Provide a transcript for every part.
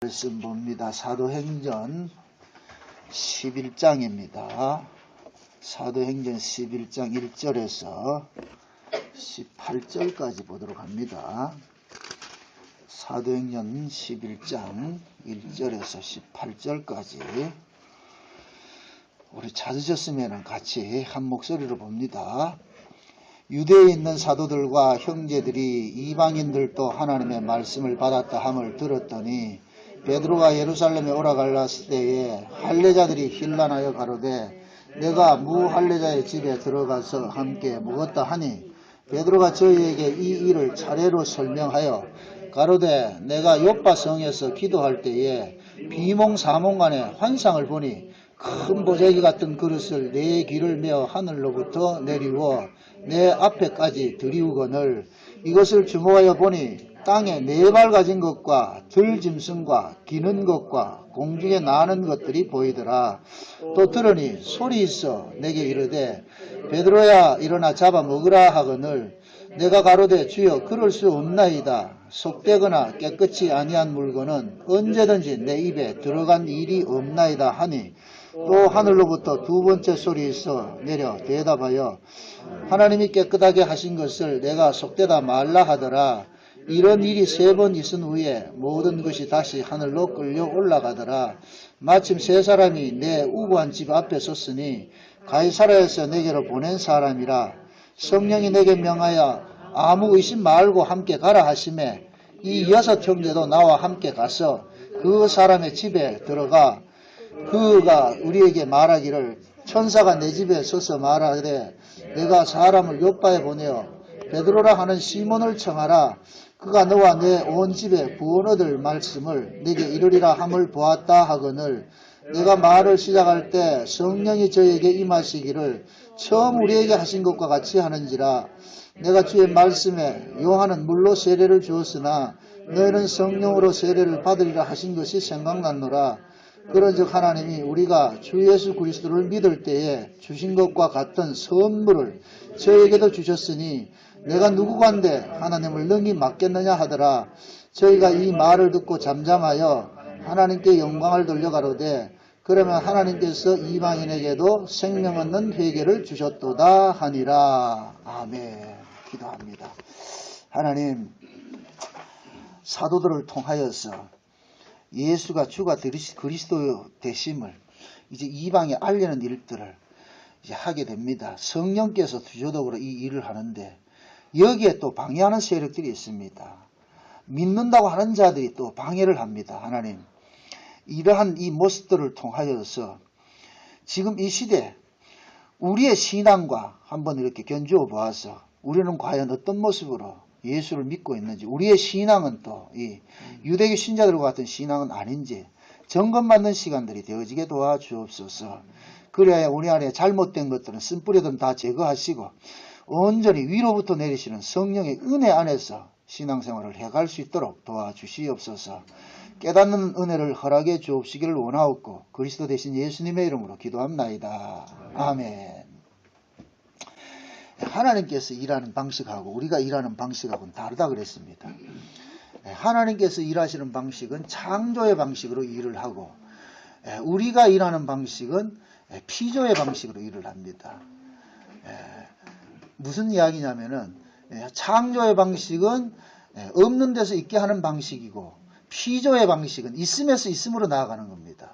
말씀 봅니다. 사도행전 11장입니다. 사도행전 11장 1절에서 18절까지 보도록 합니다. 사도행전 11장 1절에서 18절까지 우리 찾으셨으면 같이 한 목소리로 봅니다. 유대에 있는 사도들과 형제들이 이방인들도 하나님의 말씀을 받았다 함을 들었더니 베드로가 예루살렘에 오라갈랐을 때에 할례자들이 hir난하여 가로되 내가 무할례자의 집에 들어가서 함께 먹었다 하니 베드로가 저희에게 이 일을 차례로 설명하여 가로되 내가 요파 성에서 기도할 때에 비몽사몽간에 환상을 보니 큰 보자기 같은 그릇을 내 귀를 메어 하늘로부터 내리워 내 앞에까지 들이우거늘 이것을 주목하여 보니 땅에 네 발 가진 것과 들짐승과 기는 것과 공중에 나는 것들이 보이더라. 또 들으니 소리 있어 내게 이르되 베드로야 일어나 잡아 먹으라 하거늘 내가 가로되 주여 그럴 수 없나이다. 속되거나 깨끗이 아니한 물건은 언제든지 내 입에 들어간 일이 없나이다 하니 또 하늘로부터 두 번째 소리 있어 내려 대답하여 하나님이 깨끗하게 하신 것을 내가 속되다 말라 하더라. 이런 일이 세 번 있은 후에 모든 것이 다시 하늘로 끌려 올라가더라. 마침 세 사람이 내 우고한 집 앞에 섰으니 가이사랴에서 내게로 보낸 사람이라. 성령이 내게 명하여 아무 의심 말고 함께 가라 하시매 이 여섯 형제도 나와 함께 가서 그 사람의 집에 들어가 그가 우리에게 말하기를 천사가 내 집에 서서 말하되 내가 사람을 요빠에 보내어 베드로라 하는 시몬을 청하라. 그가 너와 내 온 집에 구원 얻을 말씀을 내게 이르리라 함을 보았다 하거늘 내가 말을 시작할 때 성령이 저에게 임하시기를 처음 우리에게 하신 것과 같이 하는지라. 내가 주의 말씀에 요한은 물로 세례를 주었으나 너희는 성령으로 세례를 받으리라 하신 것이 생각났노라. 그런즉 하나님이 우리가 주 예수 그리스도를 믿을 때에 주신 것과 같은 선물을 저에게도 주셨으니 내가 누구간데 하나님을 능히 맡겠느냐 하더라. 저희가 이 말을 듣고 잠잠하여 하나님께 영광을 돌려가로되 그러면 하나님께서 이방인에게도 생명 얻는 회개를 주셨도다 하니라. 아멘. 기도합니다. 하나님, 사도들을 통하여서 예수가 주가 그리스도 되심을 이제 이방에 알리는 일들을 이제 하게 됩니다. 성령께서 주도적으로 이 일을 하는데 여기에 또 방해하는 세력들이 있습니다. 믿는다고 하는 자들이 또 방해를 합니다. 하나님, 이러한 이 모습들을 통하여서 지금 이 시대 우리의 신앙과 한번 이렇게 견주어 보아서 우리는 과연 어떤 모습으로 예수를 믿고 있는지, 우리의 신앙은 또 이 유대교 신자들과 같은 신앙은 아닌지 점검받는 시간들이 되어지게 도와주옵소서. 그래야 우리 안에 잘못된 것들은 쓴뿌리든 다 제거하시고 온전히 위로부터 내리시는 성령의 은혜 안에서 신앙생활을 해갈 수 있도록 도와주시옵소서. 깨닫는 은혜를 허락해 주옵시기를 원하옵고 그리스도 대신 예수님의 이름으로 기도합나이다. 아멘. 하나님께서 일하는 방식하고 우리가 일하는 방식하고는 다르다 그랬습니다. 하나님께서 일하시는 방식은 창조의 방식으로 일을 하고 우리가 일하는 방식은 피조의 방식으로 일을 합니다. 무슨 이야기냐면은 창조의 방식은 없는 데서 있게 하는 방식이고 피조의 방식은 있음에서 있음으로 나아가는 겁니다.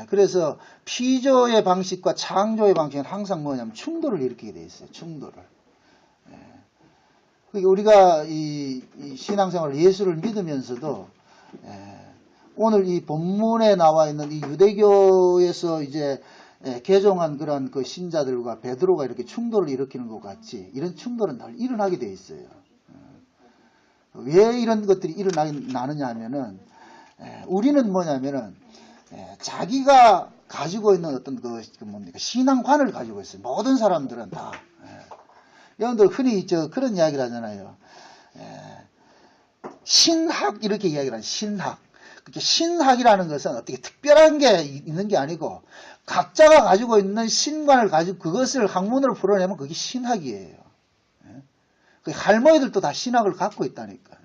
그래서 피조의 방식과 창조의 방식은 항상 뭐냐면 충돌을 일으키게 돼 있어요. 충돌을. 우리가 이 신앙생활 예수를 믿으면서도 오늘 이 본문에 나와 있는 이 유대교에서 이제 개종한 그런 그 신자들과 베드로가 이렇게 충돌을 일으키는 것 같이 이런 충돌은 늘 일어나게 돼 있어요. 왜 이런 것들이 일어나느냐 하면은 우리는 뭐냐면은 자기가 가지고 있는 어떤 그 뭡니까 신앙관을 가지고 있어요. 모든 사람들은 다. 여러분들 흔히 그런 이야기를 하잖아요. 신학 이렇게 이야기를 하죠. 신학. 신학이라는 것은 어떻게 특별한 게 있는 게 아니고 각자가 가지고 있는 신관을 가지고 그것을 학문으로 풀어내면 그게 신학이에요. 할머니들도 다 신학을 갖고 있다니까.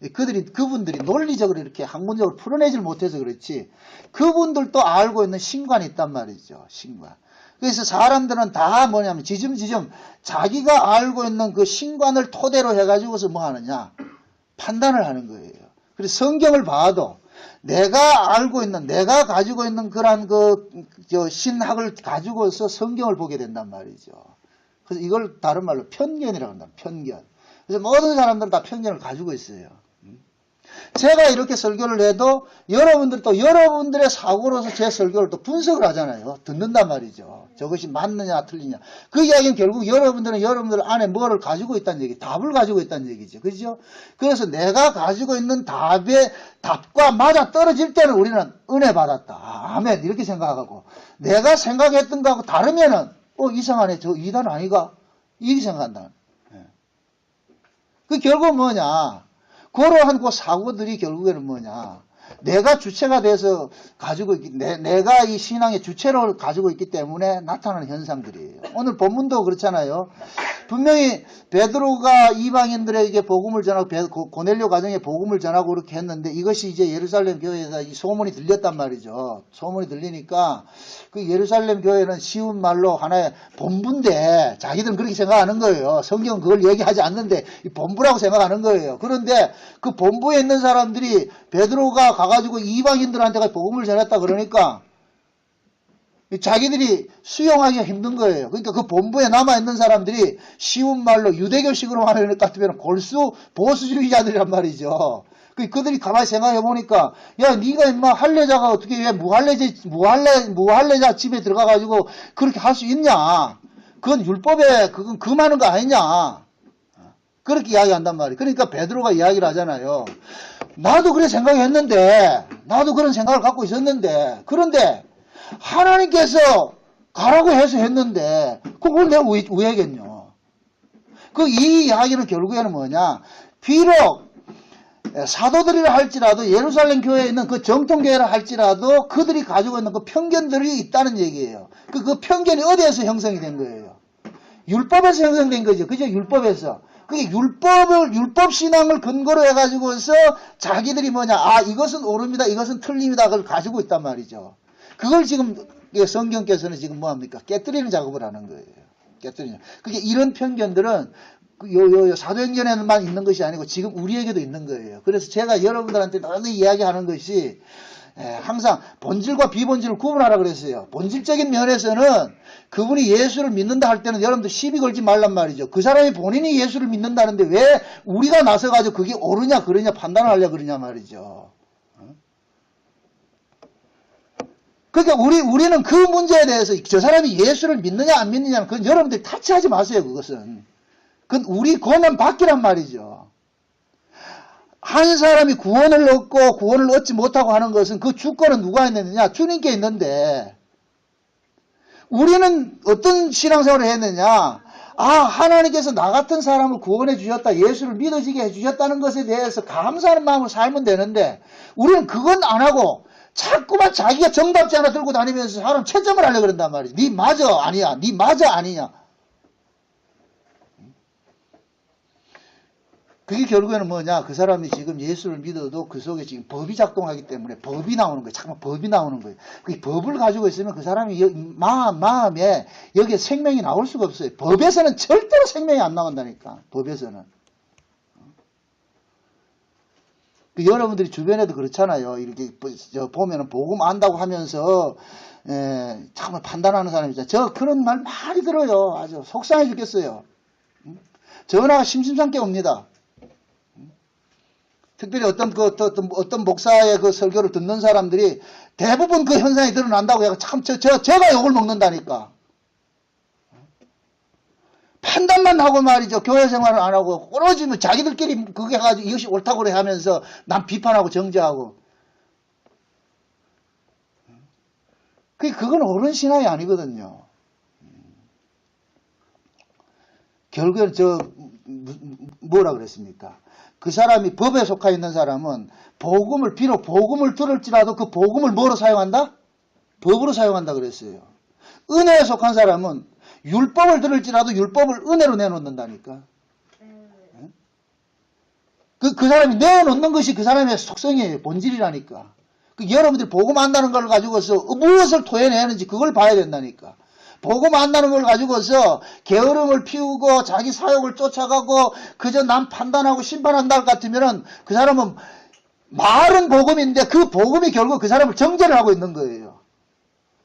그분들이 논리적으로 이렇게 학문적으로 풀어내질 못해서 그렇지, 그분들도 알고 있는 신관이 있단 말이죠. 신관. 그래서 사람들은 다 뭐냐면 지점지점 자기가 알고 있는 그 신관을 토대로 해가지고서 뭐 하느냐, 판단을 하는 거예요. 그래서 성경을 봐도 내가 알고 있는, 내가 가지고 있는 그러한 신학을 가지고서 성경을 보게 된단 말이죠. 그래서 이걸 다른 말로 편견이라고 한다. 편견. 그래서 모든 사람들은 다 편견을 가지고 있어요. 제가 이렇게 설교를 해도 여러분들도 여러분들의 사고로서 제 설교를 또 분석을 하잖아요. 듣는단 말이죠. 저것이 맞느냐 틀리냐. 그 이야기는 결국 여러분들은 여러분들 안에 뭐를 가지고 있다는 얘기, 답을 가지고 있다는 얘기죠. 그죠? 그래서 내가 가지고 있는 답과 맞아 떨어질 때는 우리는 은혜 받았다. 아멘. 이렇게 생각하고, 내가 생각했던 거하고 다르면은 이상하네. 저 이단 아니가? 이렇게 생각한다. 그 결국 뭐냐? 그러한 그 사고들이 결국에는 뭐냐? 내가 주체가 돼서 가지고 내가 이 신앙의 주체를 가지고 있기 때문에 나타나는 현상들이에요. 오늘 본문도 그렇잖아요. 분명히 베드로가 이방인들에게 복음을 전하고 고넬료 가정에 복음을 전하고 그렇게 했는데, 이것이 이제 예루살렘 교회에서 이 소문이 들렸단 말이죠. 소문이 들리니까 그 예루살렘 교회는 쉬운 말로 하나의 본부인데 자기들은 그렇게 생각하는 거예요. 성경은 그걸 얘기하지 않는데 이 본부라고 생각하는 거예요. 그런데 그 본부에 있는 사람들이 베드로가 가가지고 이방인들한테 복음을 전했다 그러니까 자기들이 수용하기가 힘든 거예요. 그러니까 그 본부에 남아있는 사람들이 쉬운 말로 유대교식으로 말하는 것 같으면 골수 보수주의자들이란 말이죠. 그들이 가만히 생각해 보니까, 야, 네가 임마 할례자가 어떻게 왜 무할례자 집에 들어가가지고 그렇게 할 수 있냐? 그건 율법에 그건 금하는 거 아니냐? 그렇게 이야기한단 말이에요. 그러니까 베드로가 이야기를 하잖아요. 나도 그래 생각했는데, 나도 그런 생각을 갖고 있었는데, 그런데 하나님께서 가라고 해서 했는데 그걸 내가 왜 하겠냐. 이 이야기는 결국에는 뭐냐, 비록 사도들이라 할지라도 예루살렘 교회에 있는 그 정통교회라 할지라도 그들이 가지고 있는 그 편견들이 있다는 얘기예요. 그 편견이 어디에서 형성이 된 거예요? 율법에서 형성된 거죠. 그죠? 율법에서. 그게 율법 신앙을 근거로 해가지고서 자기들이 뭐냐, 이것은 옳습니다, 이것은 틀립니다, 그걸 가지고 있단 말이죠. 그걸 지금 성경께서는 지금 뭐합니까? 깨뜨리는 작업을 하는 거예요. 깨뜨리는. 그게 이런 편견들은 사도행전에만 있는 것이 아니고 지금 우리에게도 있는 거예요. 그래서 제가 여러분들한테 늘 이야기하는 것이 항상 본질과 비본질을 구분하라 그랬어요. 본질적인 면에서는 그분이 예수를 믿는다 할 때는 여러분들 시비 걸지 말란 말이죠. 그 사람이 본인이 예수를 믿는다는데 왜 우리가 나서가지고 그게 옳으냐 그러냐 판단을 하려고 그러냐 말이죠. 그러니까 우리는 그 문제에 대해서 저 사람이 예수를 믿느냐 안 믿느냐는 그건 여러분들이 타치하지 마세요. 그건 우리 권한 받기란 말이죠. 한 사람이 구원을 얻고 구원을 얻지 못하고 하는 것은 그 주권은 누가 있느냐? 주님께 있는데, 우리는 어떤 신앙생활을 했느냐? 하나님께서 나 같은 사람을 구원해 주셨다, 예수를 믿어지게 해 주셨다는 것에 대해서 감사하는 마음으로 살면 되는데, 우리는 그건 안 하고 자꾸만 자기가 정답지 하나 들고 다니면서 사람 채점을 하려고 그런단 말이지. 니 맞아 아니야, 니 맞아 아니냐. 그게 결국에는 뭐냐, 그 사람이 지금 예수를 믿어도 그 속에 지금 법이 작동하기 때문에 법이 나오는 거예요. 잠깐 법이 나오는 거예요. 그 법을 가지고 있으면 그 사람이 마음에 여기에 생명이 나올 수가 없어요. 법에서는 절대로 생명이 안 나온다니까. 법에서는. 여러분들이 주변에도 그렇잖아요. 이렇게 보면은 복음 안다고 하면서 참 판단하는 사람이 있잖아요. 그런 말 많이 들어요. 아주 속상해 죽겠어요. 전화가 심심찮게 옵니다. 특별히 어떤 목사의 그 설교를 듣는 사람들이 대부분 그 현상이 드러난다고 해서 참 제가 욕을 먹는다니까. 판단만 하고 말이죠. 교회 생활을 안 하고 오로지 뭐 자기들끼리 그게 해가지고 이것이 옳다고 그래 하면서 남 비판하고 정죄하고. 그건 옳은 신앙이 아니거든요. 결국엔 뭐라 그랬습니까? 그 사람이 법에 속해 있는 사람은 비록 복음을 들을지라도 그 복음을 뭐로 사용한다? 법으로 사용한다 그랬어요. 은혜에 속한 사람은 율법을 들을지라도 율법을 은혜로 내놓는다니까. 그 사람이 내어놓는 것이 그 사람의 속성이에요. 본질이라니까. 여러분들이 복음 안다는 걸 가지고서 무엇을 토해내는지 그걸 봐야 된다니까. 복음 안다는 걸 가지고서 게으름을 피우고 자기 사욕을 쫓아가고 그저 남 판단하고 심판한다 할 것 같으면은 그 사람은 말은 복음인데 그 복음이 결국 그 사람을 정죄를 하고 있는 거예요.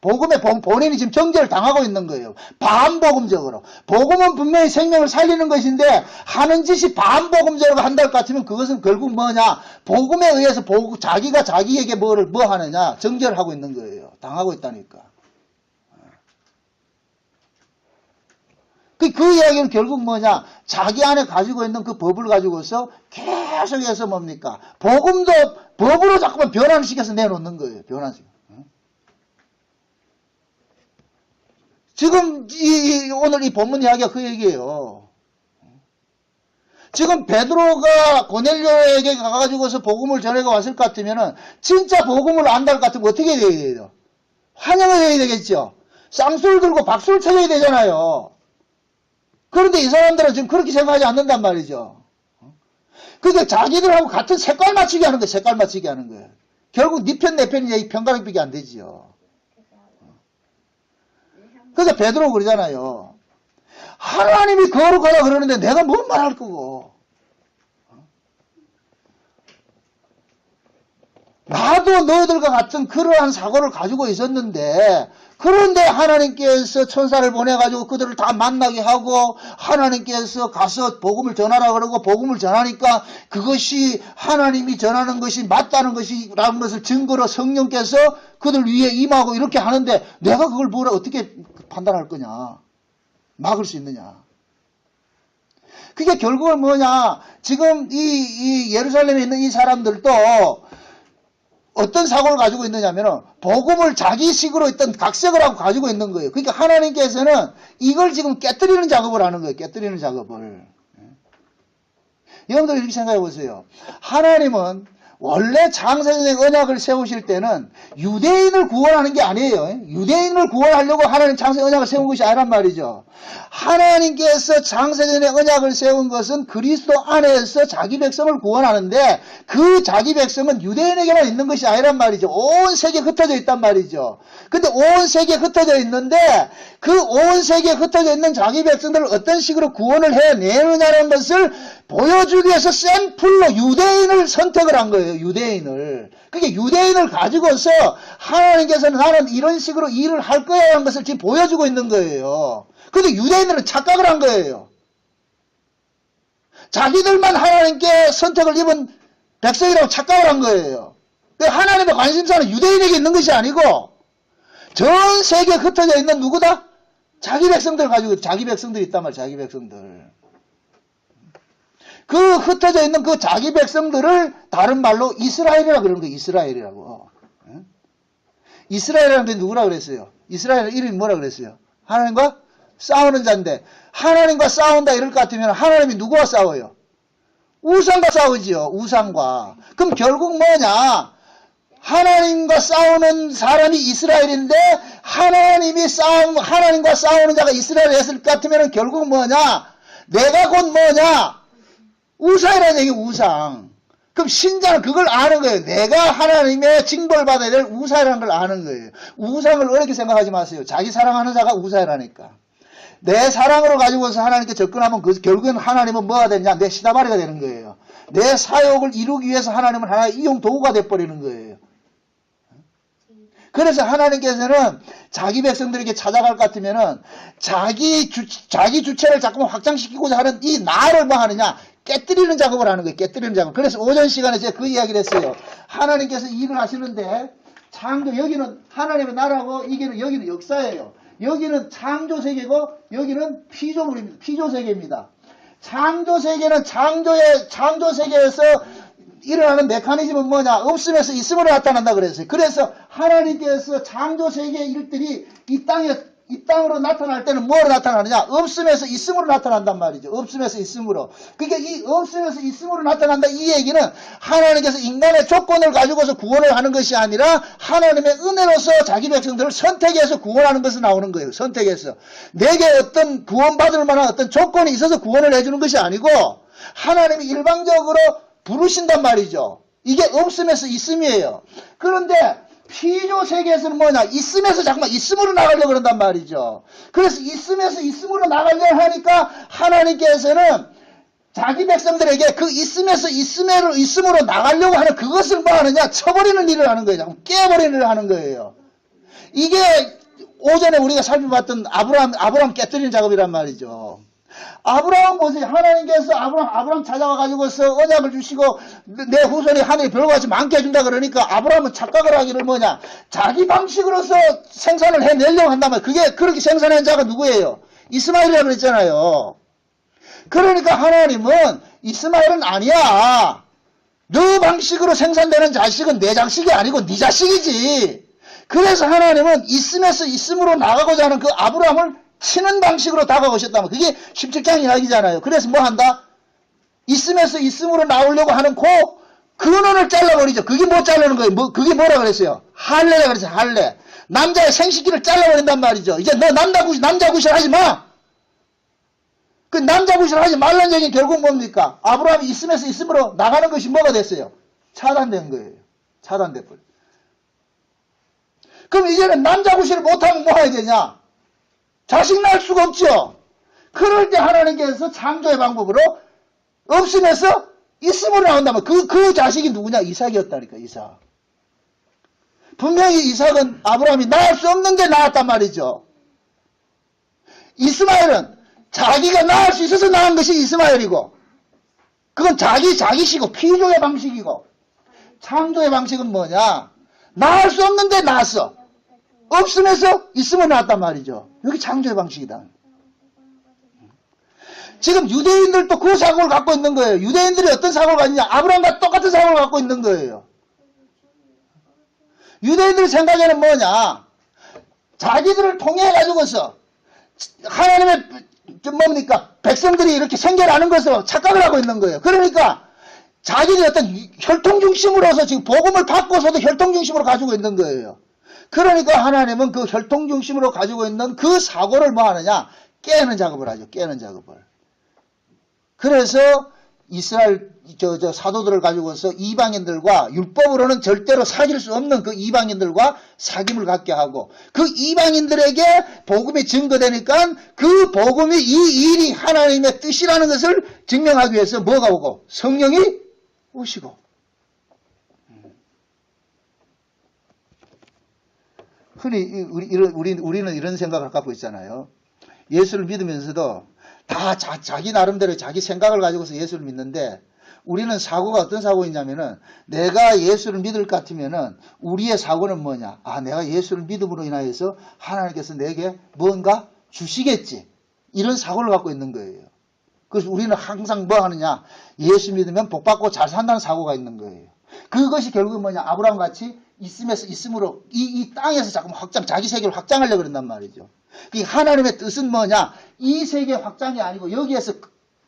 복음에 본인이 지금 정죄를 당하고 있는 거예요. 반복음적으로. 복음은 분명히 생명을 살리는 것인데 하는 짓이 반복음적으로 한다 할 것 같으면 그것은 결국 뭐냐? 복음에 의해서 자기가 자기에게 뭐 하느냐? 정죄를 하고 있는 거예요. 당하고 있다니까. 그 이야기는 결국 뭐냐? 자기 안에 가지고 있는 그 법을 가지고서 계속해서 뭡니까? 복음도 법으로 자꾸만 변환시켜서 내놓는 거예요. 변환시켜. 지금 오늘 이 본문 이야기가 그 얘기예요. 지금 베드로가 고넬료에게 가가지고서 복음을 전해가 왔을 것 같으면은 진짜 복음을 안다 할 것 같으면 어떻게 해야 돼요? 환영을 해야 되겠죠. 쌍수를 들고 박수를 쳐야 되잖아요. 그런데 이 사람들은 지금 그렇게 생각하지 않는단 말이죠. 그러니까 자기들하고 같은 색깔 맞추기 하는 거예요. 색깔 맞추기 하는 거예요. 결국 네 편 내 편이 편가르기가 안 되지요. 그러니까 베드로 그러잖아요. 하나님이 거룩하다 그러는데 내가 뭔 말할 거고. 나도 너희들과 같은 그러한 사고를 가지고 있었는데 그런데 하나님께서 천사를 보내가지고 그들을 다 만나게 하고 하나님께서 가서 복음을 전하라 그러고 복음을 전하니까 그것이 하나님이 전하는 것이 맞다는 것이라는 것을 증거로 성령께서 그들 위에 임하고 이렇게 하는데 내가 그걸 뭐라 어떻게 판단할 거냐. 막을 수 있느냐. 그게 결국은 뭐냐. 지금 이 예루살렘에 있는 이 사람들도 어떤 사고를 가지고 있느냐면은 복음을 자기식으로 있던 각색을 하고 가지고 있는 거예요. 그러니까 하나님께서는 이걸 지금 깨뜨리는 작업을 하는 거예요. 깨뜨리는 작업을. 여러분들 이렇게 생각해 보세요. 하나님은 원래 창세전에 언약을 세우실 때는 유대인을 구원하는 게 아니에요. 유대인을 구원하려고 하나님 창세 언약을 세운 것이 아니란 말이죠. 하나님께서 창세전에 언약을 세운 것은 그리스도 안에서 자기 백성을 구원하는데 그 자기 백성은 유대인에게만 있는 것이 아니란 말이죠. 온 세계에 흩어져 있단 말이죠. 근데 온 세계에 흩어져 있는데 그 온 세계에 흩어져 있는 자기 백성들을 어떤 식으로 구원을 해내느냐는 것을 보여주기 위해서 샘플로 유대인을 선택을 한 거예요. 유대인을. 그게 유대인을 가지고서 하나님께서는 나는 이런 식으로 일을 할 거야 하는 것을 지금 보여주고 있는 거예요. 근데 유대인들은 착각을 한 거예요. 자기들만 하나님께 선택을 입은 백성이라고 착각을 한 거예요. 하나님의 관심사는 유대인에게 있는 것이 아니고 전 세계에 흩어져 있는 누구다? 자기 백성들 가지고 자기 백성들이 있단 말이에요. 자기 백성들. 그 흩어져 있는 그 자기 백성들을 다른 말로 이스라엘이라고 그러는 거예요. 이스라엘이라고. 이스라엘이라는 게 누구라 그랬어요? 이스라엘 이름이 뭐라 그랬어요? 하나님과 싸우는 자인데 하나님과 싸운다 이럴 것 같으면 하나님이 누구와 싸워요? 우상과 싸우지요. 우상과. 그럼 결국 뭐냐? 하나님과 싸우는 사람이 이스라엘인데 하나님과 싸우는 자가 이스라엘이었을 것 같으면 결국 뭐냐? 내가 곧 뭐냐? 우상이라는 얘기 우상. 그럼 신자는 그걸 아는 거예요. 내가 하나님의 징벌 받아야 될 우상이라는 걸 아는 거예요. 우상을 어렵게 생각하지 마세요. 자기 사랑하는 자가 우상이라니까. 내 사랑으로 가지고서 하나님께 접근하면 결국엔 하나님은 뭐가 되냐? 내 시다바리가 되는 거예요. 내 사역을 이루기 위해서 하나님은 하나의 이용 도구가 돼버리는 거예요. 그래서 하나님께서는 자기 백성들에게 찾아갈 것 같으면은 자기 주체를 자꾸만 확장시키고자 하는 이 나를 뭐 하느냐? 깨뜨리는 작업을 하는 거예요. 깨뜨리는 작업. 그래서 오전 시간에 제가 그 이야기를 했어요. 하나님께서 일을 하시는데 창조, 여기는 하나님의 나라고 여기는 역사예요. 여기는 창조 세계고 여기는 피조물입니다. 피조 세계입니다. 창조 세계는 창조 세계에서 일어나는 메커니즘은 뭐냐? 없음에서 있음으로 나타난다 그랬어요. 그래서 하나님께서 창조 세계의 일들이 이 땅으로 나타날 때는 뭐로 나타나느냐? 없음에서 있음으로 나타난단 말이죠. 없음에서 있음으로. 그러니까 이 없음에서 있음으로 나타난다 이 얘기는 하나님께서 인간의 조건을 가지고서 구원을 하는 것이 아니라 하나님의 은혜로서 자기 백성들을 선택해서 구원하는 것이 나오는 거예요. 선택해서. 내게 어떤 구원받을 만한 어떤 조건이 있어서 구원을 해주는 것이 아니고 하나님이 일방적으로 부르신단 말이죠. 이게 없음에서 있음이에요. 그런데 피조 세계에서는 뭐냐? 있음에서 자꾸만 있음으로 나가려고 그런단 말이죠. 그래서 있음에서 있음으로 나가려고 하니까 하나님께서는 자기 백성들에게 그 있음에서 있음으로 나가려고 하는 그것을 뭐 하느냐? 쳐버리는 일을 하는 거예요. 자꾸 깨버리는 일을 하는 거예요. 이게 오전에 우리가 살펴봤던 아브라함 깨뜨리는 작업이란 말이죠. 아브라함 보세요. 하나님께서 아브라함 찾아와 가지고서 언약을 주시고 내 후손이 하늘이 별과 같이 많게 해준다 그러니까 아브라함은 착각을 하기를 뭐냐? 자기 방식으로서 생산을 해내려고 한다면 그게 그렇게 생산한 자가 누구예요? 이스마엘이라고 그랬잖아요. 그러니까 하나님은 이스마엘은 아니야. 너 방식으로 생산되는 자식은 내 자식이 아니고 네 자식이지. 그래서 하나님은 있음에서 있음으로 나가고자 하는 그 아브라함을 치는 방식으로 다가오셨다면 그게 17장 이야기잖아요. 그래서 뭐 한다? 있음에서 있음으로 나오려고 하는 근원을 잘라버리죠. 그게 뭐 자르는 거예요? 그게 뭐라 그랬어요? 할례라 그랬어요. 할례. 남자의 생식기를 잘라버린단 말이죠. 이제 너 남자 구실 하지 마. 그 남자 구실 하지 말라는 얘기는 결국 뭡니까? 아브라함이 있음에서 있음으로 나가는 것이 뭐가 됐어요? 차단된 거예요. 차단돼 버려. 그럼 이제는 남자 구실을 못하면 뭐 해야 되냐? 자식 낳을 수가 없죠. 그럴 때 하나님께서 창조의 방법으로 없음에서 있음으로 나온다면 그 자식이 누구냐? 이삭이었다니까. 이삭. 분명히 이삭은 아브라함이 낳을 수 없는 게 낳았단 말이죠. 이스마엘은 자기가 낳을 수 있어서 낳은 것이 이스마엘이고 그건 자기시고 피조의 방식이고 창조의 방식은 뭐냐? 낳을 수 없는데 낳았어. 없음에서 있음을 낳았단 말이죠. 여기 창조의 방식이다. 지금 유대인들도 그 사고를 갖고 있는 거예요. 유대인들이 어떤 사고를 갖느냐? 아브라함과 똑같은 사고를 갖고 있는 거예요. 유대인들 생각에는 뭐냐? 자기들을 통해 가지고서 하나님의 뭡니까? 백성들이 이렇게 생겨나는 것으로 착각을 하고 있는 거예요. 그러니까 자기들이 어떤 혈통 중심으로서 지금 복음을 받고서도 혈통 중심으로 가지고 있는 거예요. 그러니까 하나님은 그 혈통 중심으로 가지고 있는 그 사고를 뭐 하느냐? 깨는 작업을 하죠. 깨는 작업을. 그래서 이스라엘 사도들을 가지고서 이방인들과 율법으로는 절대로 사귈 수 없는 그 이방인들과 사귐을 갖게 하고 그 이방인들에게 복음이 증거되니까 그 복음이 이 일이 하나님의 뜻이라는 것을 증명하기 위해서 뭐가 오고? 성령이 오시고. 흔히 우리는 이런 생각을 갖고 있잖아요. 예수를 믿으면서도 다 자기 나름대로 자기 생각을 가지고서 예수를 믿는데 우리는 사고가 어떤 사고이냐면은 내가 예수를 믿을 것 같으면은 우리의 사고는 뭐냐? 내가 예수를 믿음으로 인하여서 하나님께서 내게 뭔가 주시겠지. 이런 사고를 갖고 있는 거예요. 그래서 우리는 항상 뭐 하느냐? 예수 믿으면 복 받고 잘 산다는 사고가 있는 거예요. 그것이 결국은 뭐냐? 아브라함 같이 있음에서 있음으로 이 땅에서 자꾸 자기 세계를 확장하려고 그런단 말이죠. 하나님의 뜻은 뭐냐? 이 세계 확장이 아니고 여기에서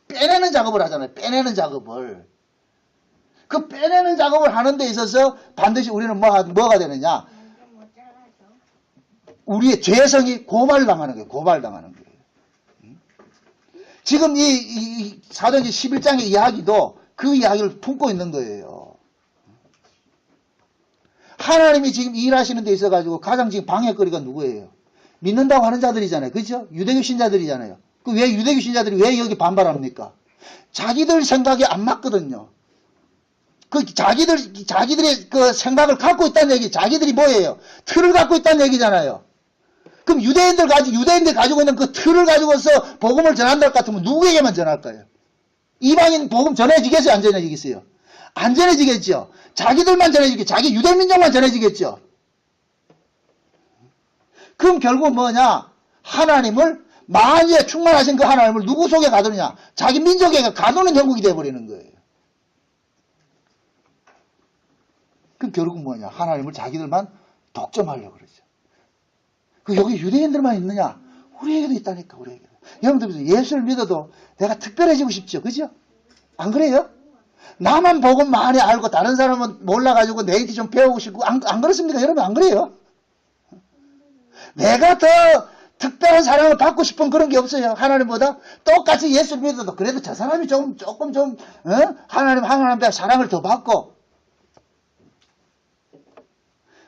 빼내는 작업을 하잖아요. 빼내는 작업을. 그 빼내는 작업을 하는 데 있어서 반드시 우리는 뭐가 되느냐? 우리의 죄성이 고발당하는 거예요. 고발당하는 거예요. 지금 이 사도행전 11장의 이야기도 그 이야기를 품고 있는 거예요. 하나님이 지금 일하시는 데 있어가지고 가장 지금 방해거리가 누구예요? 믿는다고 하는 자들이잖아요. 그렇죠? 유대교 신자들이잖아요. 왜 유대교 신자들이 왜 여기 반발합니까? 자기들 생각에 안 맞거든요. 자기들의 그 생각을 갖고 있다는 얘기, 자기들이 뭐예요? 틀을 갖고 있다는 얘기잖아요. 그럼 유대인들 가지고 있는 그 틀을 가지고서 복음을 전한다 것 같으면 누구에게만 전할까요? 이방인 복음 전해지겠어요? 안 전해지겠어요? 안 전해지겠죠? 자기들만 전해지겠죠? 자기 유대민족만 전해지겠죠? 그럼 결국 뭐냐? 하나님을 만유에 충만하신 그 하나님을 누구 속에 가두느냐? 자기 민족에게 가두는 형국이 되어버리는 거예요. 그럼 결국 뭐냐? 하나님을 자기들만 독점하려고 그러죠. 여기 유대인들만 있느냐? 우리에게도 있다니까, 우리에게도. 여러분들, 예수를 믿어도 내가 특별해지고 싶죠. 그죠? 안 그래요? 나만 복음 많이 알고 다른 사람은 몰라가지고 내한테 좀 배우고 싶고, 안 그렇습니까? 여러분, 안 그래요? 내가 더 특별한 사랑을 받고 싶은 그런 게 없어요. 하나님보다 똑같이 예수를 믿어도 그래도 저 사람이 조금 하나님한테 사랑을 더 받고,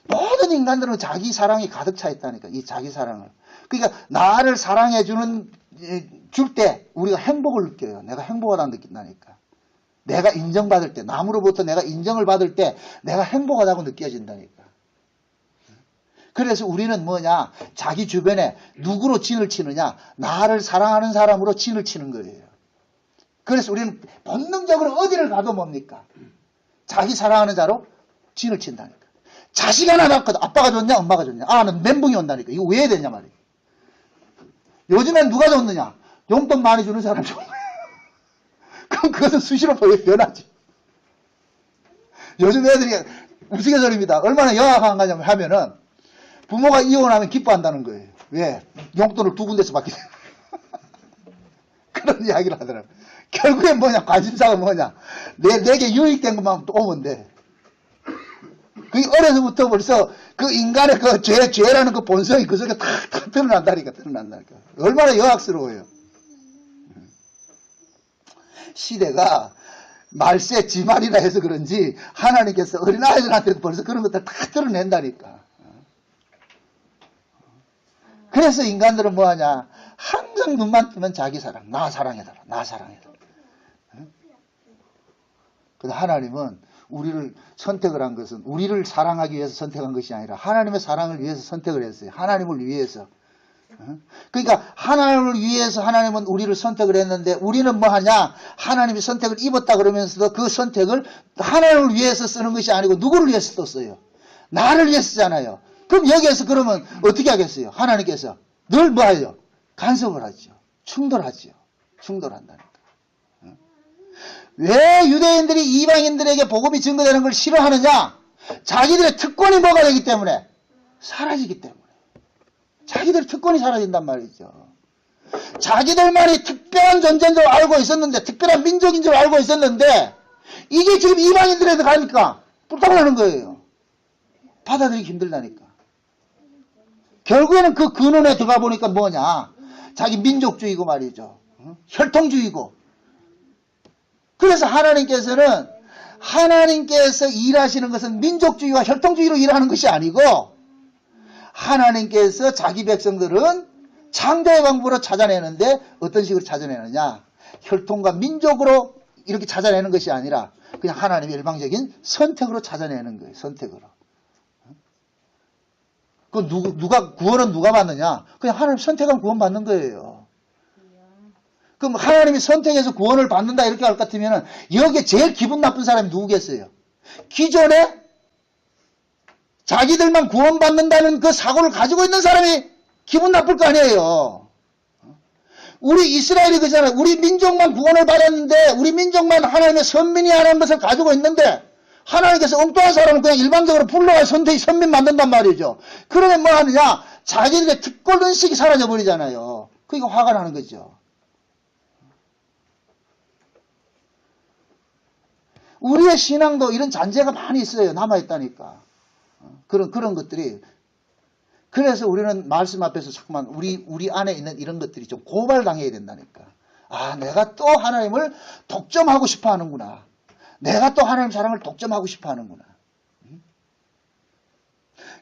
모든 인간들은 자기 사랑이 가득 차 있다니까. 이 자기 사랑을. 그러니까 나를 사랑해 줄 때 우리가 행복을 느껴요. 내가 행복하다 느낀다니까. 내가 인정받을 때, 남으로부터 내가 인정을 받을 때 내가 행복하다고 느껴진다니까. 그래서 우리는 뭐냐? 자기 주변에 누구로 진을 치느냐? 나를 사랑하는 사람으로 진을 치는 거예요. 그래서 우리는 본능적으로 어디를 가도 뭡니까? 자기 사랑하는 자로 진을 친다니까. 자식 하나 낳거든. 아빠가 좋냐? 엄마가 좋냐? 는 멘붕이 온다니까. 이거 왜 해야 되냐 말이야. 요즘엔 누가 좋느냐? 용돈 많이 주는 사람이 좋은 거야. 그럼 그것은 수시로 변하지. 요즘 애들이 우스갯소리입니다. 얼마나 영악한 거냐면 하면은 부모가 이혼하면 기뻐한다는 거예요. 왜? 용돈을 두 군데서 받게 돼. 그런 이야기를 하더라고요. 결국엔 뭐냐? 관심사가 뭐냐? 내게 유익된 것만 오면 돼. 그게 어려서부터 벌써 그 인간의 그 죄라는 그 본성이 그 속에 탁 드러난다니까. 얼마나 영악스러워요. 시대가 말세 지말이라 해서 그런지 하나님께서 어린아이들한테도 벌써 그런 것들 다 드러낸다니까. 그래서 인간들은 뭐하냐? 항상 눈만 뜨면 자기 사랑, 나 사랑해달라, 나 사랑해달라. 근데 하나님은 우리를 선택을 한 것은 우리를 사랑하기 위해서 선택한 것이 아니라 하나님의 사랑을 위해서 선택을 했어요. 하나님을 위해서. 그러니까 하나님을 위해서 하나님은 우리를 선택을 했는데 우리는 뭐하냐? 하나님이 선택을 입었다 그러면서도 그 선택을 하나님을 위해서 쓰는 것이 아니고 누구를 위해서 썼어요? 나를 위해서 쓰잖아요. 그럼 여기에서 그러면 어떻게 하겠어요? 하나님께서 늘 뭐하죠? 간섭을 하죠. 충돌한다니까. 왜 유대인들이 이방인들에게 복음이 증거되는 걸 싫어하느냐? 자기들의 특권이 뭐가 되기 때문에 사라지기 때문에. 자기들 특권이 사라진단 말이죠. 자기들만이 특별한 존재인 줄 알고 있었는데, 특별한 민족인 줄 알고 있었는데, 이게 지금 이방인들에게 가니까 뿔딱 나는 거예요. 받아들이기 힘들다니까. 결국에는 그 근원에 들어가 보니까 뭐냐? 자기 민족주의고 말이죠. 혈통주의고. 그래서 하나님께서 일하시는 것은 민족주의와 혈통주의로 일하는 것이 아니고, 하나님께서 자기 백성들은 창조의 방법으로 찾아내는데 어떤 식으로 찾아내느냐? 혈통과 민족으로 이렇게 찾아내는 것이 아니라 그냥 하나님의 일방적인 선택으로 찾아내는 거예요. 선택으로. 그 구원은 누가 받느냐? 그냥 하나님 선택하면 구원 받는 거예요. 그럼 하나님이 선택해서 구원을 받는다 이렇게 할 것 같으면 여기에 제일 기분 나쁜 사람이 누구겠어요? 기존에 자기들만 구원받는다는 그 사고를 가지고 있는 사람이 기분 나쁠 거 아니에요. 우리 이스라엘이 그잖아요. 우리 민족만 구원을 받았는데 우리 민족만 하나님의 선민이라는 것을 가지고 있는데 하나님께서 엉뚱한 사람을 그냥 일반적으로 불러와 선민 만든단 말이죠. 그러면 뭐 하느냐? 자기들의 특권의식이 사라져버리잖아요. 그러니까 화가 나는 거죠. 우리의 신앙도 이런 잔재가 많이 있어요. 남아있다니까. 그런 것들이. 그래서 우리는 말씀 앞에서 자꾸만 우리 안에 있는 이런 것들이 좀 고발당해야 된다니까. 아, 내가 또 하나님을 독점하고 싶어 하는구나. 내가 또 하나님 사랑을 독점하고 싶어 하는구나.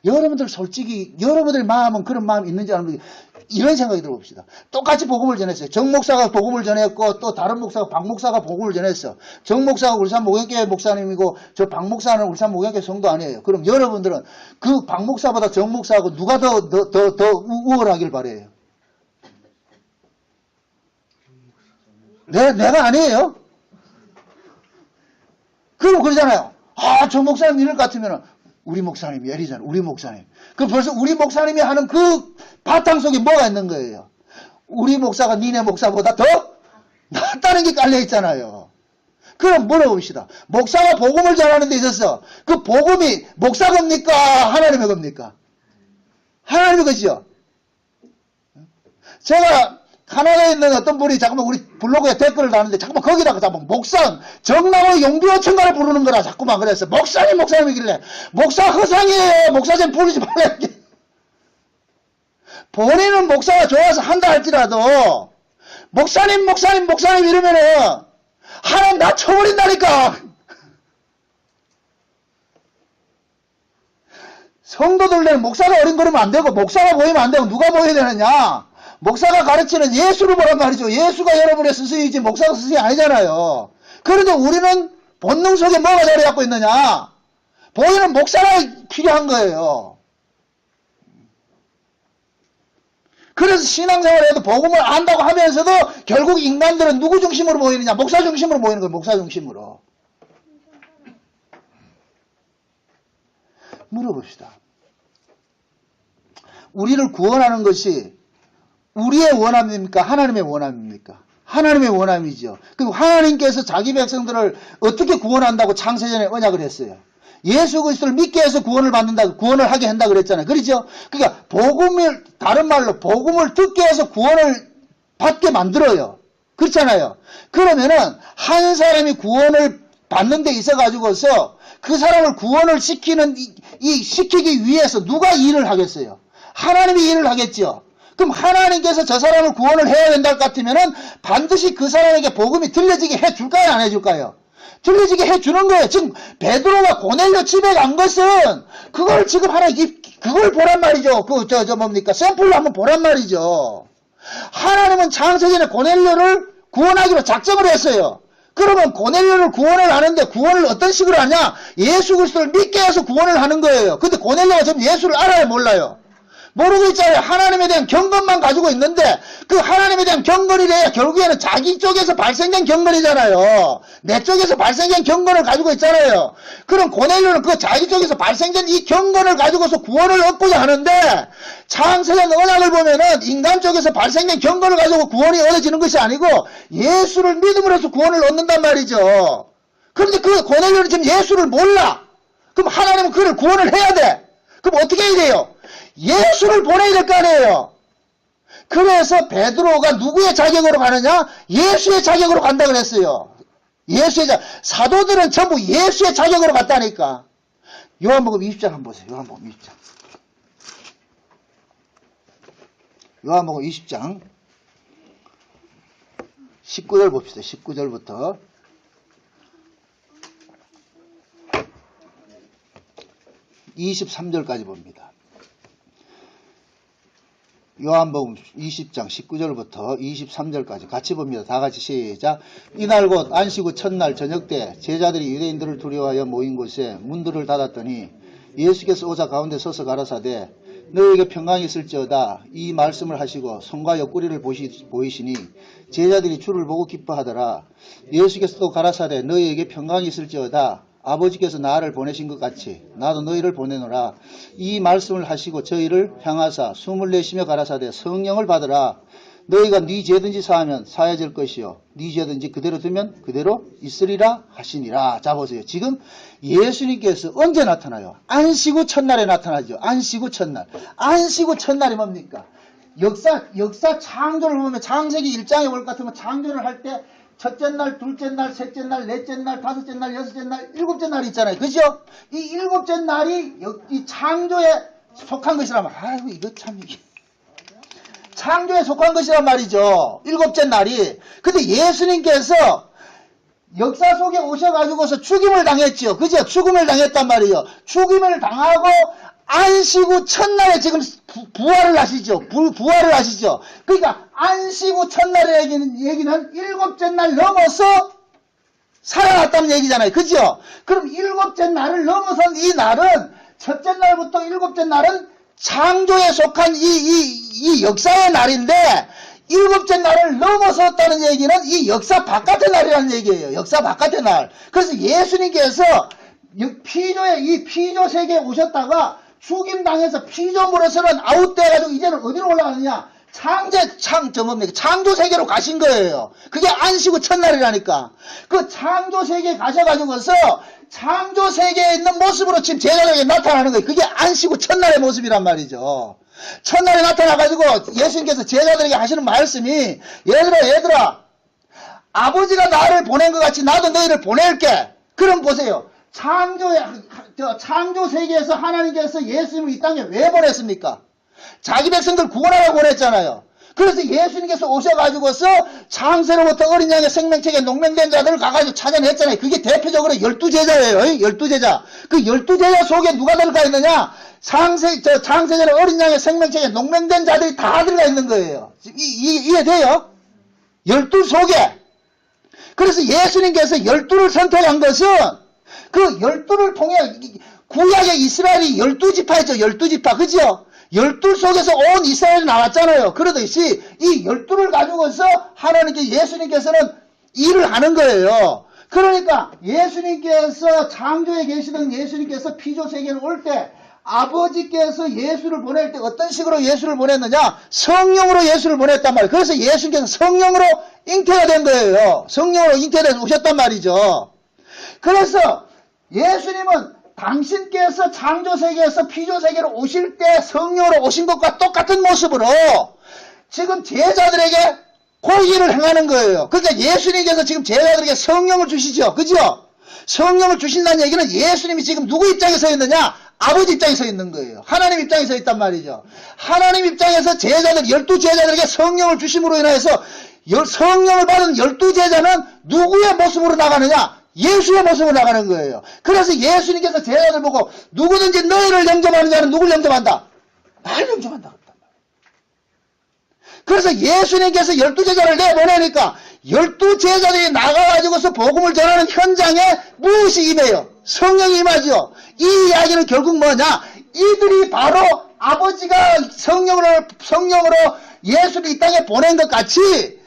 여러분들 솔직히 여러분들 마음은 그런 마음이 있는지 안 있는지 이런 생각이 들어봅시다. 똑같이 복음을 전했어요. 정 목사가 복음을 전했고 또 다른 목사가 박 목사가 복음을 전했어. 정 목사가 울산 목양교회 목사님이고 저 박 목사는 울산 목양교회 성도 아니에요. 그럼 여러분들은 그 박 목사보다 정 목사하고 누가 더 우월하길 바래요? 내가 아니에요. 그럼 그러잖아요. 아, 정 목사님 이럴 것 같으면 우리 목사님이 예리잖아요. 우리 목사님. 그럼 벌써 우리 목사님이 하는 그 바탕 속에 뭐가 있는 거예요? 우리 목사가 니네 목사보다 더 낫다는 게 깔려 있잖아요. 그럼 물어봅시다. 목사가 복음을 전하는 데 있어서 그 복음이 목사 겁니까? 하나님의 겁니까? 하나님의 것이죠. 제가 카나다에 있는 어떤 분이 자꾸만 우리 블로그에 댓글을 다는데 자꾸만 거기다가 자꾸만 목사 정나무 용비어천가를 부르는 거라 자꾸만 그래서 목사님이길래 목사 허상이에요. 목사 좀 부르지 말라 이렇게. 본인은 목사가 좋아서 한다 할지라도 목사님 이러면은 하나님 나 쳐버린다니까. 성도들은 목사가 어린거리면 안 되고 목사가 보이면 안 되고 누가 보여야 되느냐? 목사가 가르치는 예수를 보란 말이죠. 예수가 여러분의 스승이지 목사가 스승이 아니잖아요. 그런데 우리는 본능 속에 뭐가 자리 잡고 있느냐? 보이는 목사가 필요한 거예요. 그래서 신앙생활에도 복음을 안다고 하면서도 결국 인간들은 누구 중심으로 모이느냐? 목사 중심으로 모이는 거예요. 목사 중심으로. 물어봅시다. 우리를 구원하는 것이 우리의 원함입니까? 하나님의 원함입니까? 하나님의 원함이죠. 그리고 하나님께서 자기 백성들을 어떻게 구원한다고 창세전에 언약을 했어요. 예수 그리스도를 믿게 해서 구원을 받는다, 구원을 하게 한다 그랬잖아요. 그렇죠? 그러니까 복음을, 다른 말로 복음을 듣게 해서 구원을 받게 만들어요. 그렇잖아요. 그러면은 한 사람이 구원을 받는 데 있어 가지고서 그 사람을 구원을 시키기 위해서 누가 일을 하겠어요? 하나님이 일을 하겠죠. 그럼 하나님께서 저 사람을 구원을 해야 된다 같으면은 반드시 그 사람에게 복음이 들려지게 해줄까요? 안 해줄까요? 들려지게 해주는 거예요. 지금 베드로가 고넬료 집에 간 것은 그걸 지금 그걸 보란 말이죠. 뭡니까? 샘플로 한번 보란 말이죠. 하나님은 창세전에 고넬료를 구원하기로 작정을 했어요. 그러면 고넬료를 구원을 하는데 구원을 어떤 식으로 하냐? 예수 그리스도를 믿게 해서 구원을 하는 거예요. 근데 고넬료가 지금 예수를 알아요, 몰라요? 모르고 있잖아요. 하나님에 대한 경건만 가지고 있는데 그 하나님에 대한 경건이래야 결국에는 자기 쪽에서 발생된 경건이잖아요. 내 쪽에서 발생된 경건을 가지고 있잖아요. 그럼 고넬료는 그 자기 쪽에서 발생된 이 경건을 가지고서 구원을 얻고자 하는데 창세전 언약을 보면은 인간 쪽에서 발생된 경건을 가지고 구원이 얻어지는 것이 아니고 예수를 믿음으로써 구원을 얻는단 말이죠. 그런데 그 고넬료는 지금 예수를 몰라. 그럼 하나님은 그를 구원을 해야 돼. 그럼 어떻게 해야 돼요? 예수를 보내야 될 거 아니에요. 그래서 베드로가 누구의 자격으로 가느냐? 예수의 자격으로 간다 그랬어요. 사도들은 전부 예수의 자격으로 갔다니까. 요한복음 20장 한번 보세요. 요한복음 20장. 요한복음 20장 19절 봅시다. 19절부터 23절까지 봅니다. 요한복음 20장 19절부터 23절까지 같이 봅니다. 다 같이 시작. 이날 곧 안식 후 첫날 저녁 때 제자들이 유대인들을 두려워하여 모인 곳에 문들을 닫았더니 예수께서 오자 가운데 서서 가라사대 너희에게 평강이 있을지어다. 이 말씀을 하시고 손과 옆구리를 보이시니 제자들이 주를 보고 기뻐하더라. 예수께서 또 가라사대 너희에게 평강이 있을지어다. 아버지께서 나를 보내신 것 같이 나도 너희를 보내노라. 이 말씀을 하시고 저희를 향하사 숨을 내쉬며 가라사대 성령을 받으라. 너희가 네 죄든지 사하면 사해질 것이요 네 죄든지 그대로 두면 그대로 있으리라 하시니라. 자 보세요. 지금 예수님께서 언제 나타나요? 안식 후 첫날에 나타나죠. 안식 후 첫날. 안식 후 첫날이 뭡니까? 역사 창조를 보면 창세기 1장에 볼 것 같으면 창조를 할 때 첫째 날, 둘째 날, 셋째 날, 넷째 날, 다섯째 날, 여섯째 날, 일곱째 날이 있잖아요. 그죠? 이 일곱째 날이 이 창조에 속한 것이란 말이에요. 아이고, 이거 참, 이게. 창조에 속한 것이란 말이죠. 일곱째 날이. 근데 예수님께서 역사 속에 오셔가지고서 죽임을 당했죠. 그죠? 죽임을 당했단 말이에요. 죽임을 당하고 안식 후 첫날에 지금 부활을 하시죠. 부활을 하시죠. 그러니까 안식 후 첫날의 얘기는 일곱째 날 넘어서 살아났다는 얘기잖아요. 그죠? 그럼 일곱째 날을 넘어선 이 날은 첫째 날부터 일곱째 날은 창조에 속한 이 역사의 날인데 일곱째 날을 넘어섰다는 얘기는 이 역사 바깥의 날이라는 얘기예요. 역사 바깥의 날. 그래서 예수님께서 이 피조 세계에 오셨다가 죽임당해서 피조물에서는 아웃돼가지고 이제는 어디로 올라가느냐? 창조 세계로 가신 거예요. 그게 안식 후 첫날이라니까. 그 창조 세계에 가셔가지고서 창조 세계에 있는 모습으로 지금 제자들에게 나타나는 거예요. 그게 안식 후 첫날의 모습이란 말이죠. 첫날에 나타나가지고 예수님께서 제자들에게 하시는 말씀이 얘들아 아버지가 나를 보낸 것 같이 나도 너희를 보낼게. 그럼 보세요. 창조 세계에서 하나님께서 예수님을 이 땅에 왜 보냈습니까? 자기 백성들 구원하라고 보냈잖아요. 그래서 예수님께서 오셔가지고서 창세로부터 어린 양의 생명책에 농맹된 자들을 가가지고 찾아냈잖아요. 그게 대표적으로 12제자예요. 12제자. 그 12제자 속에 누가 들어가 있느냐? 창세전에 어린 양의 생명책에 농맹된 자들이 다 들어가 있는 거예요. 이해돼요? 12 속에. 그래서 예수님께서 12를 선택한 것은 그 12를 통해 구약의 이스라엘이 12지파였죠. 12지파. 그죠? 12 속에서 온 이스라엘이 나왔잖아요. 그러듯이 이 12를 가지고서 예수님께서는 일을 하는 거예요. 그러니까 예수님께서 창조에 계시던 예수님께서 피조세계에 올 때 아버지께서 예수를 보낼 때 어떤 식으로 예수를 보냈느냐? 성령으로 예수를 보냈단 말이에요. 그래서 예수님께서 성령으로 잉태가 된 거예요. 성령으로 잉태돼서 오셨단 말이죠. 그래서 예수님은 당신께서 창조세계에서 피조세계로 오실 때 성령으로 오신 것과 똑같은 모습으로 지금 제자들에게 그 일을 행하는 거예요. 그러니까 예수님께서 지금 제자들에게 성령을 주시죠. 그죠? 성령을 주신다는 얘기는 예수님이 지금 누구 입장에 서 있느냐? 아버지 입장에 서 있는 거예요. 하나님 입장에 서 있단 말이죠. 하나님 입장에서 제자들, 12제자들에게 성령을 주심으로 인해서 성령을 받은 12제자는 누구의 모습으로 나가느냐? 예수의 모습으로 나가는 거예요. 그래서 예수님께서 제자들 보고 누구든지 너희를 영접하는 자는 누굴 영접한다? 나를 영접한다. 그래서 예수님께서 12제자를 내보내니까 12제자들이 나가가지고서 복음을 전하는 현장에 무엇이 임해요? 성령이 임하죠. 이 이야기는 결국 뭐냐? 이들이 바로 아버지가 성령으로 예수를 이 땅에 보낸 것 같이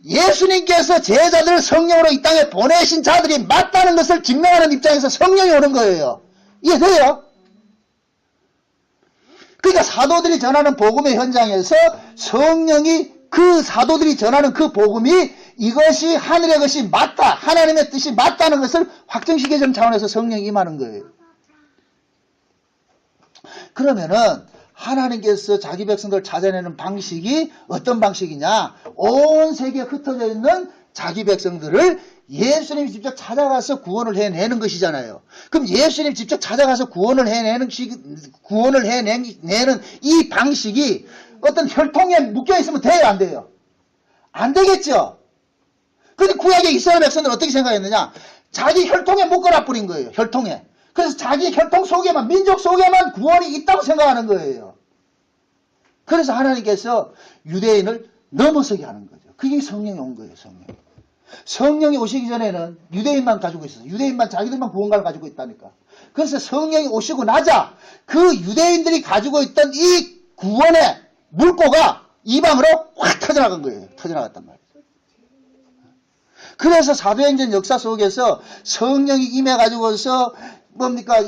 예수님께서 제자들을 성령으로 이 땅에 보내신 자들이 맞다는 것을 증명하는 입장에서 성령이 오는 거예요. 이해돼요? 그러니까 사도들이 전하는 복음의 현장에서 성령이 그 사도들이 전하는 그 복음이 이것이 하늘의 것이 맞다, 하나님의 뜻이 맞다는 것을 확정시켜주는 차원에서 성령이 임하는 거예요. 그러면은 하나님께서 자기 백성들을 찾아내는 방식이 어떤 방식이냐? 온 세계에 흩어져 있는 자기 백성들을 예수님이 직접 찾아가서 구원을 해내는 것이잖아요. 그럼 예수님이 직접 찾아가서 구원을 해내는 이 방식이 어떤 혈통에 묶여있으면 돼요? 안 돼요? 안 되겠죠? 근데 구약의 이스라엘 백성들은 어떻게 생각했느냐? 자기 혈통에 묶어놔 버린 거예요. 혈통에. 그래서 자기 혈통 속에만, 민족 속에만 구원이 있다고 생각하는 거예요. 그래서 하나님께서 유대인을 넘어서게 하는 거죠. 그게 성령이 온 거예요. 성령이 오시기 전에는 유대인만 가지고 있었어요. 유대인만 자기들만 구원관을 가지고 있다니까. 그래서 성령이 오시고 나자 그 유대인들이 가지고 있던 이 구원의 물꼬가 이방으로 확 터져나간 거예요. 터져나갔단 말이에요. 그래서 사도행전 역사 속에서 성령이 임해가지고서 뭡니까?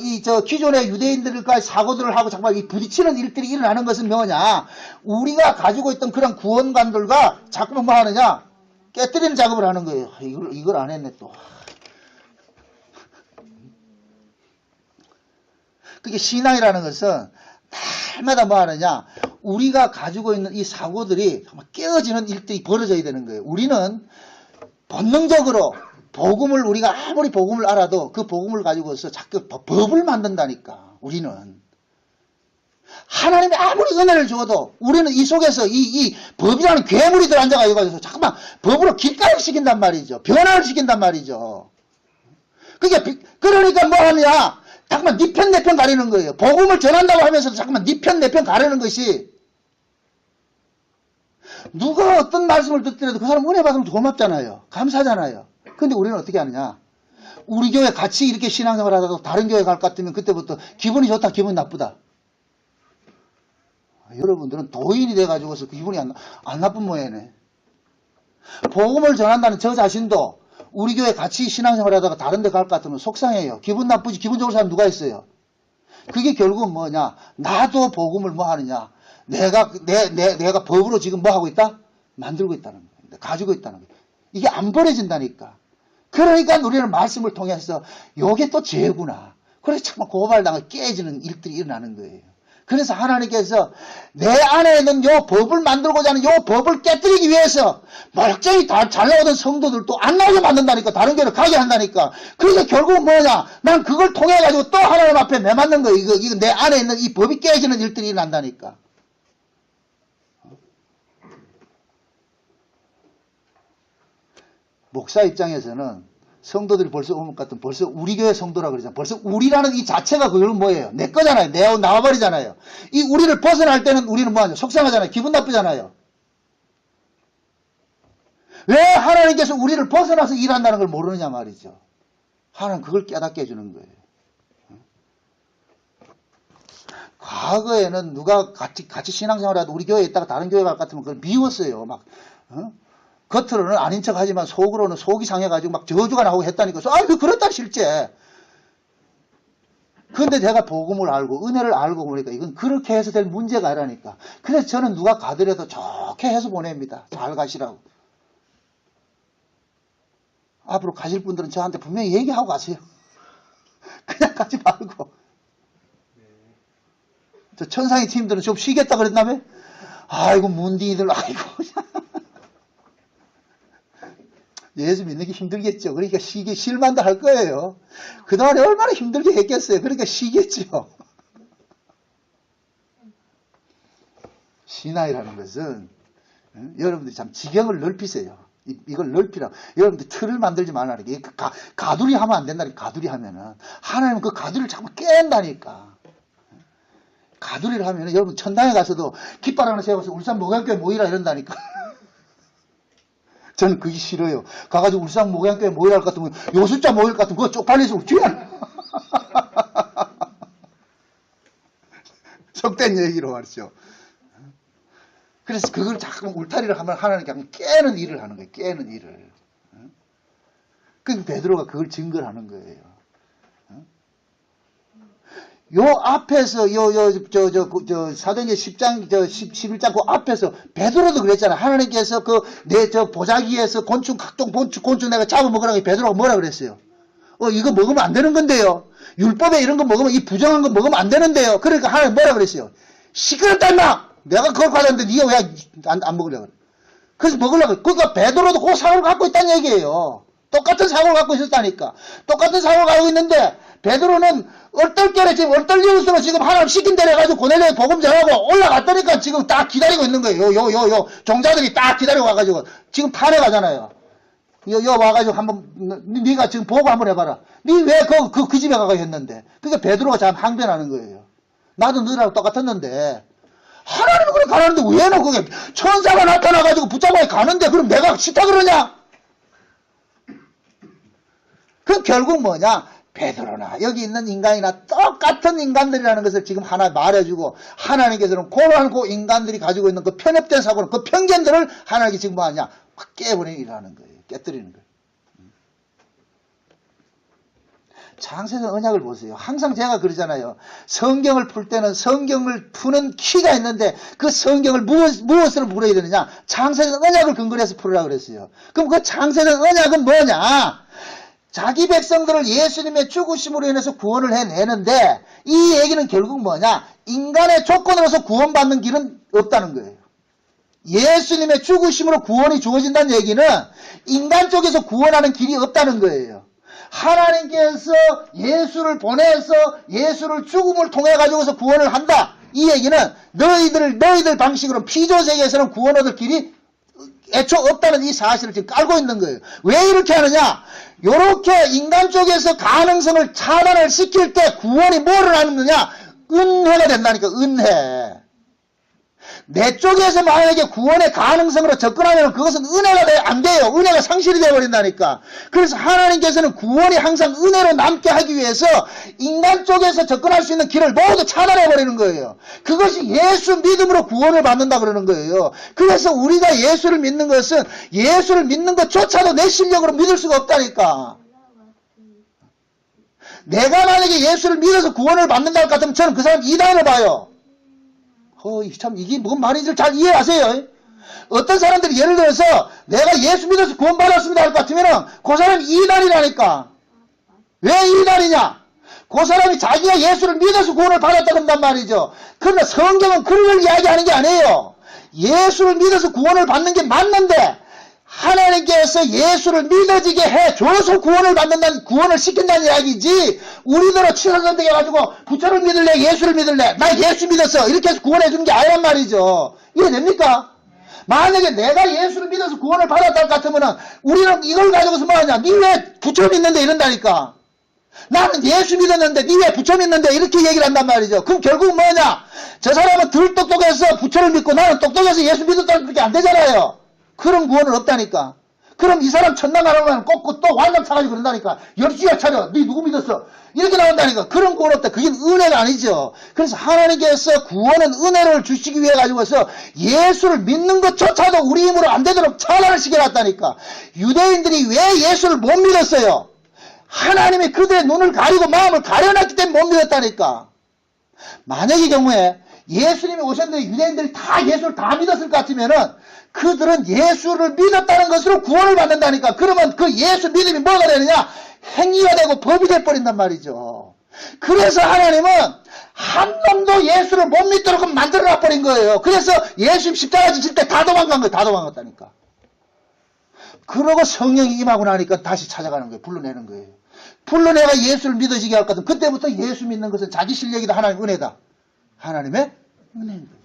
기존의 유대인들과 사고들을 하고 정말 이 부딪히는 일들이 일어나는 것은 뭐냐? 우리가 가지고 있던 그런 구원관들과 자꾸만 뭐 하느냐? 깨뜨리는 작업을 하는 거예요. 이걸 안 했네 또. 그게 신앙이라는 것은 날마다 뭐 하느냐? 우리가 가지고 있는 이 사고들이 정말 깨어지는 일들이 벌어져야 되는 거예요. 우리는 본능적으로 복음을 우리가 아무리 복음을 알아도 그 복음을 가지고서 자꾸 법을 만든다니까. 우리는 하나님이 아무리 은혜를 줘도 우리는 이 속에서 이 법이라는 괴물이 들어앉아가지고 잠깐만 법으로 길가를 시킨단 말이죠. 변화를 시킨단 말이죠. 그러니까 뭐 하느냐? 잠깐만 네 편 내 편 가리는 거예요. 복음을 전한다고 하면서도 잠깐만 네 편 내 편 가리는 것이, 누가 어떤 말씀을 듣더라도 그 사람 은혜 받으면 고맙잖아요. 감사하잖아요. 근데 우리는 어떻게 하느냐? 우리 교회 같이 이렇게 신앙생활 하다가 다른 교회 갈 것 같으면 그때부터 기분이 좋다, 기분이 나쁘다. 여러분들은 도인이 돼가지고서 기분이 안 나쁜 모양이네. 복음을 전한다는 저 자신도 우리 교회 같이 신앙생활 하다가 다른 데 갈 것 같으면 속상해요. 기분 나쁘지, 기분 좋은 사람 누가 있어요? 그게 결국은 뭐냐? 나도 복음을 뭐 하느냐? 내가 법으로 지금 뭐 하고 있다? 만들고 있다는 거예요. 가지고 있다는 거예요. 이게 안 버려진다니까. 그러니까 우리는 말씀을 통해서 요게 또 죄구나. 그래서 정말 고발당하고 깨지는 일들이 일어나는 거예요. 그래서 하나님께서 내 안에 있는 요 법을 만들고자 하는 요 법을 깨뜨리기 위해서 멀쩡히 다 잘 나오던 성도들도 안 나오게 만든다니까. 다른 교회를 가게 한다니까. 그래서 결국은 뭐냐? 난 그걸 통해가지고 또 하나님 앞에 매맞는 거예요. 이거 내 안에 있는 이 법이 깨지는 일들이 일어난다니까. 목사 입장에서는 성도들이 벌써 오면 같은 벌써 우리 교회 성도라 그러잖아요. 벌써 우리라는 이 자체가 그건 뭐예요? 내 거잖아요. 나와버리잖아요. 이 우리를 벗어날 때는 우리는 뭐하냐? 속상하잖아요. 기분 나쁘잖아요. 왜 하나님께서 우리를 벗어나서 일한다는 걸 모르느냐 말이죠. 하나님 그걸 깨닫게 해주는 거예요. 과거에는 누가 같이 신앙생활을 하도 우리 교회에 있다가 다른 교회 갈 것 같으면 그걸 미웠어요. 막, 겉으로는 아닌 척 하지만 속으로는 속이 상해가지고 막 저주가 나오고 했다니까. 그렇다, 실제. 근데 내가 복음을 알고, 은혜를 알고 보니까 이건 그렇게 해서 될 문제가 아니라니까. 그래서 저는 누가 가더라도 좋게 해서 보냅니다. 잘 가시라고. 앞으로 가실 분들은 저한테 분명히 얘기하고 가세요. 그냥 가지 말고. 저 천상의 팀들은 좀 쉬겠다 그랬다며? 아이고, 문디들, 아이고. 예수 믿는 게 힘들겠죠. 그러니까 쉴만도 할 거예요. 그동안에 얼마나 힘들게 했겠어요. 그러니까 쉬겠죠. 신앙이라는 것은, 여러분들이 참 지경을 넓히세요. 이걸 넓히라. 여러분들 틀을 만들지 말라는 게, 가두리 하면 안 된다니까, 가두리 하면은. 하나님은 그 가두리를 자꾸 깬다니까. 가두리를 하면은 여러분 천당에 가서도 깃발 하나 세워서 울산 목양교회 모이라 이런다니까. 저는 그게 싫어요. 가가지고 울산 목양교회 모이라 할 것 같으면 요숫자 모일 것 같으면 그거 쪽팔려서 웃지야. 속된 얘기로 말이죠. 그래서 그걸 자꾸 울타리를 하면 하나님께 깨는 일을 하는 거예요. 깨는 일을. 그 베드로가 그걸 증거를 하는 거예요. 요 앞에서 사도행전 10장 11장 그 앞에서 베드로도 그랬잖아. 하나님께서 내 보자기에서 각종 곤충 내가 잡아먹으라고 베드로가 뭐라 그랬어요? 이거 먹으면 안 되는 건데요. 율법에 이런 거 먹으면 이 부정한 거 먹으면 안 되는데요. 그러니까 하나님 뭐라 그랬어요? 시끄럽다 임마. 내가 그걸 가졌는데 네가 왜 안 먹으려고 그래? 그래서 먹으려고. 그러니까 베드로도 그 사고를 갖고 있다는 얘기예요. 똑같은 사고를 갖고 있었다니까. 똑같은 사고를 갖고 있는데 베드로는 얼떨결에 지금 얼떨리우스로 지금 하나님 시킨 대로 해가지고 고넬료에 복음 전하고 올라갔더니까 지금 딱 기다리고 있는 거예요. 종자들이 딱 기다리고 와가지고 지금 탄핵 가잖아요. 와가지고 한번 네가 지금 보고 한번 해봐라. 네 왜 그 집에 가가 했는데. 그러니까 베드로가 참 항변하는 거예요. 나도 너랑 똑같았는데 하나님은 그래 가라는데 왜 너 그게 천사가 나타나가지고 붙잡아 가는데 그럼 내가 싫다 그러냐? 그 결국 뭐냐? 베드로나 여기 있는 인간이나 똑같은 인간들이라는 것을 지금 하나 말해주고 하나님께서는 그러한 그 인간들이 가지고 있는 그 편협된 사고는 그 편견들을 하나님께 지금 뭐하냐? 확 깨버리는 일을 하는 거예요. 깨뜨리는 거예요. 창세전 언약을 보세요. 항상 제가 그러잖아요. 성경을 풀 때는 성경을 푸는 키가 있는데 그 성경을 무엇으로 풀어야 되느냐? 창세전 언약을 근거로 해서 풀으라고 그랬어요. 그럼 그 창세전 언약은 뭐냐? 자기 백성들을 예수님의 죽으심으로 인해서 구원을 해내는데 이 얘기는 결국 뭐냐? 인간의 조건으로서 구원받는 길은 없다는 거예요. 예수님의 죽으심으로 구원이 주어진다는 얘기는 인간 쪽에서 구원하는 길이 없다는 거예요. 하나님께서 예수를 보내서 예수를 죽음을 통해 가지고서 구원을 한다. 이 얘기는 너희들 방식으로 피조세계에서는 구원 얻을 길이 애초 없다는 이 사실을 지금 깔고 있는 거예요. 왜 이렇게 하느냐? 요렇게 인간 쪽에서 가능성을 차단을 시킬 때 구원이 뭐를 하느냐? 은혜가 된다니까, 은혜. 내 쪽에서 만약에 구원의 가능성으로 접근하면 그것은 은혜가 안 돼요. 은혜가 상실이 되어버린다니까. 그래서 하나님께서는 구원이 항상 은혜로 남게 하기 위해서 인간 쪽에서 접근할 수 있는 길을 모두 차단해버리는 거예요. 그것이 예수 믿음으로 구원을 받는다 그러는 거예요. 그래서 우리가 예수를 믿는 것은 예수를 믿는 것조차도 내 실력으로 믿을 수가 없다니까. 내가 만약에 예수를 믿어서 구원을 받는다 할 것 같으면 저는 그 사람 이단을 봐요. 참 이게 뭔 말인지 잘 이해하세요. 어떤 사람들이 예를 들어서 내가 예수 믿어서 구원받았습니다 할 것 같으면 그 사람이 이단이라니까. 왜 이단이냐? 그 사람이 자기가 예수를 믿어서 구원을 받았다 그런단 말이죠. 그러나 성경은 그런 걸 이야기하는 게 아니에요. 예수를 믿어서 구원을 받는 게 맞는데 하나님께서 예수를 믿어지게 해줘서 구원을 받는다는, 구원을 시킨다는 이야기지, 우리들은 취사 선택해가지고 부처를 믿을래, 예수를 믿을래, 나 예수 믿었어, 이렇게 해서 구원해주는 게 아니란 말이죠. 이해됩니까? 만약에 내가 예수를 믿어서 구원을 받았다 같으면은 우리는 이걸 가지고서 뭐하냐? 니 왜 부처 믿는데 이런다니까. 나는 예수 믿었는데 니 왜 부처 믿는데 이렇게 얘기를 한단 말이죠. 그럼 결국 뭐냐? 저 사람은 덜 똑똑해서 부처를 믿고 나는 똑똑해서 예수 믿었다는 그렇게 안 되잖아요. 그런 구원은 없다니까. 그럼 이 사람 천당 가려면 꼭 또 완전 차가지고 그런다니까. 열심히 차려. 니 누구 믿었어? 이렇게 나온다니까. 그런 구원 없다. 그게 은혜가 아니죠. 그래서 하나님께서 구원은 은혜를 주시기 위해 가지고서 예수를 믿는 것조차도 우리 힘으로 안 되도록 차단을 시켜놨다니까. 유대인들이 왜 예수를 못 믿었어요? 하나님이 그들의 눈을 가리고 마음을 가려놨기 때문에 못 믿었다니까. 만약의 경우에 예수님이 오셨는데 유대인들이 다 예수를 다 믿었을 것 같으면은 그들은 예수를 믿었다는 것으로 구원을 받는다니까. 그러면 그 예수 믿음이 뭐가 되느냐? 행위가 되고 법이 돼버린단 말이죠. 그래서 하나님은 한 놈도 예수를 못 믿도록 만들어놔 버린 거예요. 그래서 예수 십자가 지실 때 다 도망간 거예요. 다 도망갔다니까. 그러고 성령이 임하고 나니까 다시 찾아가는 거예요. 불러내는 거예요. 불러내가 예수를 믿어지게 할 거든. 그때부터 예수 믿는 것은 자기 실력이다. 하나님 은혜다. 하나님의 은혜인 거예요.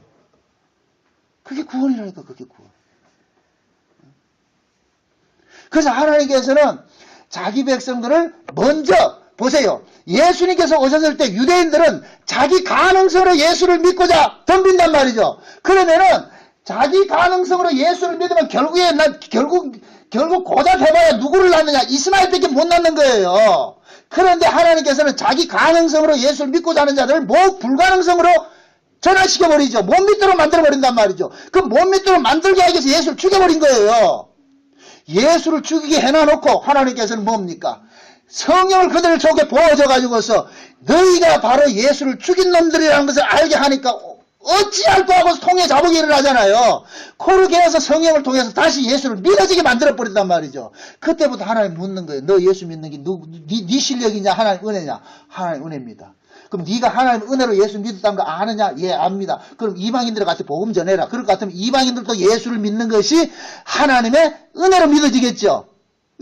그게 구원이라니까. 그게 구원. 그래서 하나님께서는 자기 백성들을 먼저 보세요. 예수님께서 오셨을 때 유대인들은 자기 가능성으로 예수를 믿고자 덤빈단 말이죠. 그러면은 자기 가능성으로 예수를 믿으면 결국 고작 해봐야 누구를 낳느냐? 이스마엘밖에 못 낳는 거예요. 그런데 하나님께서는 자기 가능성으로 예수를 믿고자 하는 자들을 뭐 불가능성으로 전환시켜버리죠. 못 믿도록 만들어버린단 말이죠. 그 못 믿도록 만들게 하기 위해서 예수를 죽여버린 거예요. 예수를 죽이게 해놔놓고 하나님께서는 뭡니까? 성령을 그들 속에 부어줘가지고서 너희가 바로 예수를 죽인 놈들이라는 것을 알게 하니까 어찌할 거 하고 통해 자복이 일어나잖아요. 그렇게 해서 성령을 통해서 다시 예수를 믿어지게 만들어버린단 말이죠. 그때부터 하나님 묻는 거예요. 너 예수 믿는 게 네 실력이냐 하나님 은혜냐? 하나님 은혜입니다. 그럼 네가 하나님 은혜로 예수 믿었다는 거 아느냐? 예, 압니다. 그럼 이방인들 같이 복음 전해라. 그럴 것 같으면 이방인들도 예수를 믿는 것이 하나님의 은혜로 믿어지겠죠.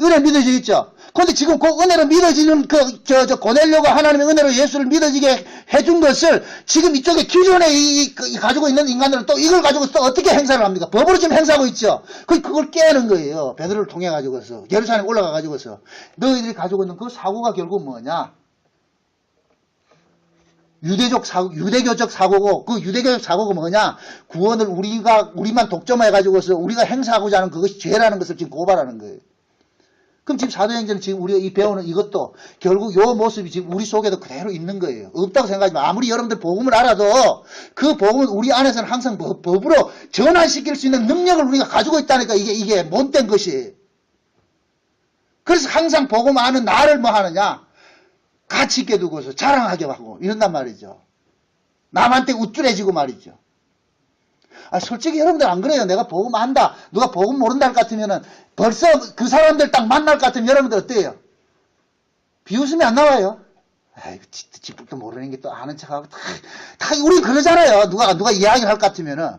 은혜 믿어지겠죠. 그런데 지금 그 은혜로 믿어지는 고넬료가 하나님의 은혜로 예수를 믿어지게 해준 것을 지금 이쪽에 기존에 가지고 있는 인간들은 또 이걸 가지고 또 어떻게 행사를 합니까? 법으로 지금 행사하고 있죠. 그걸 깨는 거예요. 베드로를 통해 가지고서 예루살렘 올라가 가지고서 너희들이 가지고 있는 그 사고가 결국 뭐냐? 유대교적 사고고, 그 유대교적 사고가 뭐냐? 구원을 우리만 독점해가지고서 우리가 행사하고자 하는 그것이 죄라는 것을 지금 고발하는 거예요. 그럼 지금 사도행전은 지금 우리가 이 배우는 이것도 결국 요 모습이 지금 우리 속에도 그대로 있는 거예요. 없다고 생각하지 마. 아무리 여러분들 복음을 알아도 그 복음은 우리 안에서는 항상 법으로 전환시킬 수 있는 능력을 우리가 가지고 있다니까. 이게 못된 것이. 그래서 항상 복음 아는 나를 뭐 하느냐? 가치 있게 두고서 자랑하게 하고 이런단 말이죠. 남한테 우쭐해지고 말이죠. 솔직히 여러분들 안 그래요? 내가 복음 안다. 누가 복음 모른다 할 것 같으면은 벌써 그 사람들 딱 만날 것 같으면 여러분들 어때요? 비웃음이 안 나와요? 아이고, 지도 모르는 게 또 아는 척하고 다 우리 그러잖아요. 누가 이야기를 할 것 같으면은.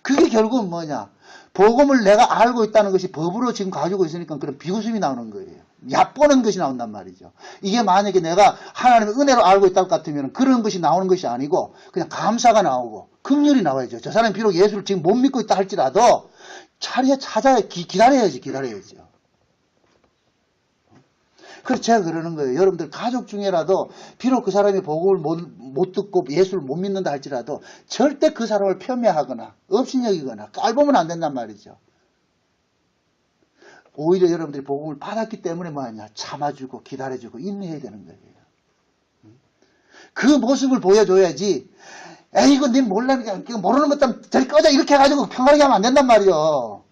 그게 결국은 뭐냐? 복음을 내가 알고 있다는 것이 법으로 지금 가지고 있으니까 그런 비웃음이 나오는 거예요. 얕보는 것이 나온단 말이죠. 이게 만약에 내가 하나님의 은혜로 알고 있다 것 같으면 그런 것이 나오는 것이 아니고 그냥 감사가 나오고 긍휼이 나와야죠. 저 사람이 비록 예수를 지금 못 믿고 있다 할지라도 차례에 찾아야 기다려야죠. 그래서 제가 그러는 거예요. 여러분들 가족 중에라도 비록 그 사람이 복음을 못 듣고 예수를 못 믿는다 할지라도 절대 그 사람을 폄훼하거나 업신여기거나 깔보면 안 된단 말이죠. 오히려 여러분들이 복음을 받았기 때문에 뭐하냐? 참아주고 기다려주고 인내해야 되는 거예요. 그 모습을 보여줘야지. 에이구 님 몰라니까 모르는 것도 저리 꺼져 이렇게 해가지고 평화하게 하면 안 된단 말이요.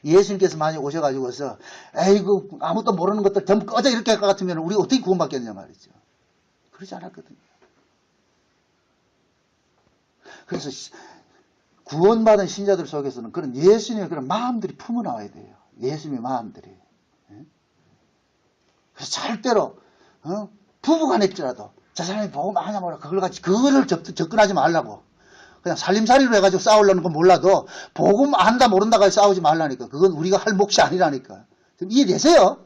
예수님께서 만약 오셔가지고서 에이구 아무것도 모르는 것들 전부 꺼져 이렇게 할 것 같으면 우리 어떻게 구원받겠느냐 말이죠. 그러지 않았거든요. 그래서 구원받은 신자들 속에서는 그런 예수님의 그런 마음들이 품어나와야 돼요. 예수님의 마음들이. 그래서 절대로 부부간일지라도 저 사람이 복음 아냐 뭐라 그거를 접근하지 말라고. 그냥 살림살이로 해가지고 싸우려는 건 몰라도 복음 안다 모른다가 싸우지 말라니까. 그건 우리가 할 몫이 아니라니까. 좀 이해되세요?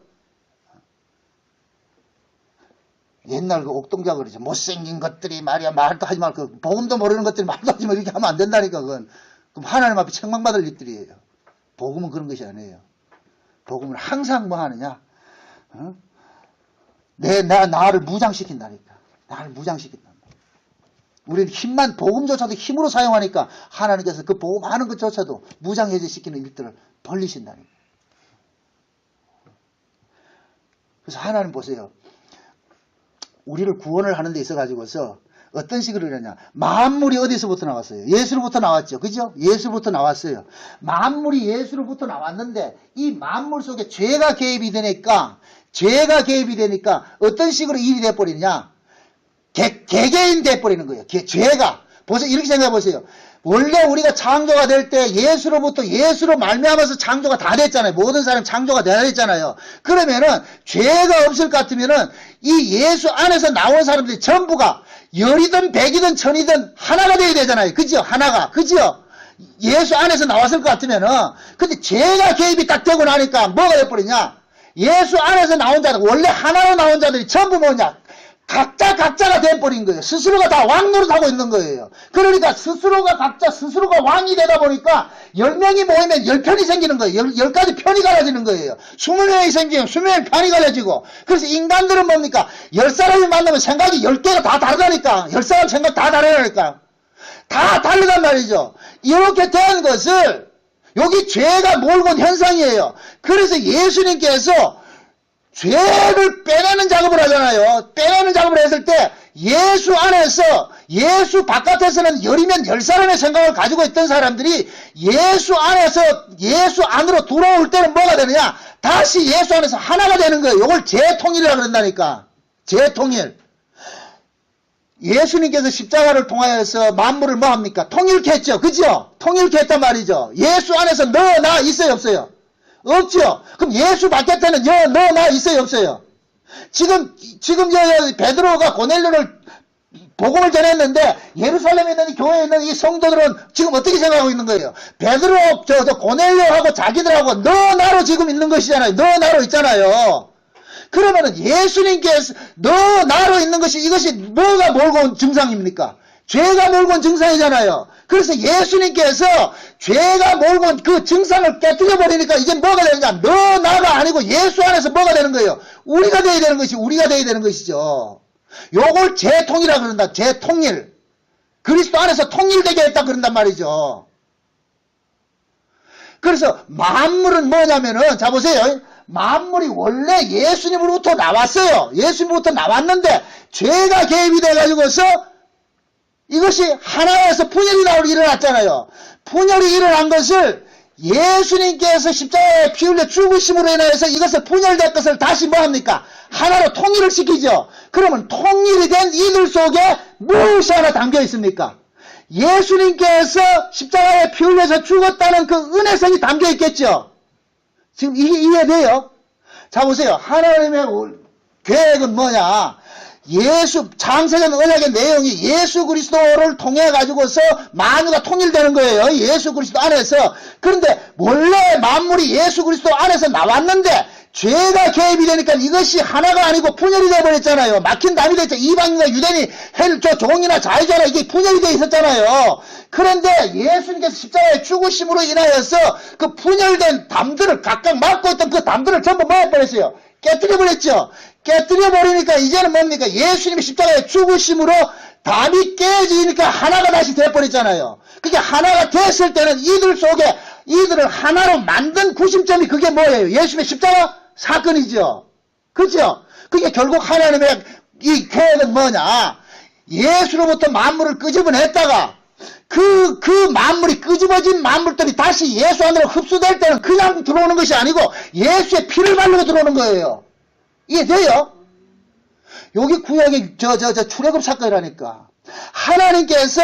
옛날 그 옥동자 그러죠. 못생긴 것들이 말이야 말도 하지 말고 복음도 모르는 것들이 말도 하지 말고 이렇게 하면 안 된다니까. 그건 그럼 하나님 앞에 책망받을 일들이에요. 복음은 그런 것이 아니에요. 복음은 항상 뭐 하느냐? 나를 무장시킨다니까. 나를 무장시킨다. 우리는 힘만, 복음조차도 힘으로 사용하니까 하나님께서 그 복음 하는 것조차도 무장해제시키는 일들을 벌리신다니까. 그래서 하나님 보세요. 우리를 구원을 하는 데 있어가지고서 어떤 식으로 그러냐. 만물이 어디서부터 나왔어요? 예수로부터 나왔죠. 그죠? 예수로부터 나왔어요. 만물이 예수로부터 나왔는데 이 만물 속에 죄가 개입이 되니까 어떤 식으로 일이 돼버리냐. 개개인 돼버리는 거예요. 죄가. 보세요. 이렇게 생각해 보세요. 원래 우리가 창조가 될 때 예수로 말미암아서 창조가 다 됐잖아요. 모든 사람이 창조가 다 됐잖아요. 그러면은 죄가 없을 것 같으면은 이 예수 안에서 나온 사람들이 전부가 열이든 백이든 천이든 하나가 돼야 되잖아요. 그죠? 하나가. 그죠? 예수 안에서 나왔을 것 같으면은 근데 죄가 개입이 딱 되고 나니까 뭐가 돼버리냐? 예수 안에서 나온 자들, 원래 하나로 나온 자들이 전부 뭐냐? 각자가 돼버린 거예요. 스스로가 다 왕노릇하고 있는 거예요. 그러니까 스스로가 왕이 되다 보니까 10명이 모이면 10편이 생기는 거예요. 10가지 편이 갈라지는 거예요. 20명이 생기면 20명의 편이 갈라지고. 그래서 인간들은 뭡니까? 10사람이 만나면 생각이 10개가 다 다르다니까. 10사람 생각 다 다르다니까. 다 다르단 말이죠. 이렇게 된 것을 여기 죄가 몰고 온 현상이에요. 그래서 예수님께서 죄를 빼내는 작업을 하잖아요. 빼내는 작업을 했을 때 예수 안에서 예수 바깥에서는 10이면 10사람의 생각을 가지고 있던 사람들이 예수 안으로 들어올 때는 뭐가 되느냐? 다시 예수 안에서 하나가 되는 거예요. 이걸 재통일이라고 그런다니까. 재통일. 예수님께서 십자가를 통하여서 만물을 뭐 합니까? 통일케 했죠. 그죠? 통일케 했단 말이죠. 예수 안에서 너, 나 있어요, 없어요? 없죠. 그럼 예수 바깥에는 너, 나 있어요, 없어요? 지금 베드로가 고넬료를 복음을 전했는데 예루살렘에 있는 교회에 있는 이 성도들은 지금 어떻게 생각하고 있는 거예요? 베드로, 고넬료하고 자기들하고 너, 나로 지금 있는 것이잖아요. 너, 나로 있잖아요. 그러면은 예수님께서 너, 나로 있는 것이 이것이 뭐가 몰고 온 증상입니까? 죄가 몰고 온 증상이잖아요. 그래서 예수님께서 죄가 몰고 온 그 증상을 깨뜨려버리니까 이제 뭐가 되느냐? 너, 나가 아니고 예수 안에서 뭐가 되는 거예요? 우리가 돼야 되는 것이죠. 요걸 재통이라 그런다. 재통일. 그리스도 안에서 통일되게 했다 그런단 말이죠. 그래서 만물은 뭐냐면은, 자 보세요. 만물이 원래 예수님으로부터 나왔어요. 예수님으로부터 나왔는데 죄가 개입이 돼가지고서 이것이 하나에서 분열이 일어났잖아요. 분열이 일어난 것을 예수님께서 십자가에 피 흘려 죽으심으로 인해서 이것을 분열된 것을 다시 뭐합니까? 하나로 통일을 시키죠. 그러면 통일이 된 이들 속에 무엇이 하나 담겨 있습니까? 예수님께서 십자가에 피 흘려서 죽었다는 그 은혜성이 담겨 있겠죠. 지금 이게 이해돼요? 자 보세요. 하나님의 계획은 뭐냐? 창세전 언약의 내용이 예수 그리스도를 통해 가지고서 만유가 통일되는 거예요. 예수 그리스도 안에서. 그런데 원래 만물이 예수 그리스도 안에서 나왔는데 죄가 개입이 되니까 이것이 하나가 아니고 분열이 되어버렸잖아요. 막힌 담이 됐죠. 이방인과 유대인이 종이나 자유자나 이게 분열이 되어 있었잖아요. 그런데 예수님께서 십자가에 죽으심으로 인하여서 그 분열된 담들을 각각 막고 있던 그 담들을 전부 뭐 해버렸어요? 깨뜨려버렸죠. 깨뜨려버리니까 이제는 뭡니까? 예수님이 십자가에 죽으심으로 담이 깨지니까 하나가 다시 돼버렸잖아요. 그게 하나가 됐을 때는 이들을 하나로 만든 구심점이 그게 뭐예요? 예수님의 십자가 사건이죠. 그죠? 그게 결국 하나님의 이 계획은 뭐냐? 예수로부터 만물을 끄집어냈다가 그 만물이 끄집어진 만물들이 다시 예수 안으로 흡수될 때는 그냥 들어오는 것이 아니고 예수의 피를 바르고 들어오는 거예요. 이해돼요? 여기 구약의 출애굽 사건이라니까. 하나님께서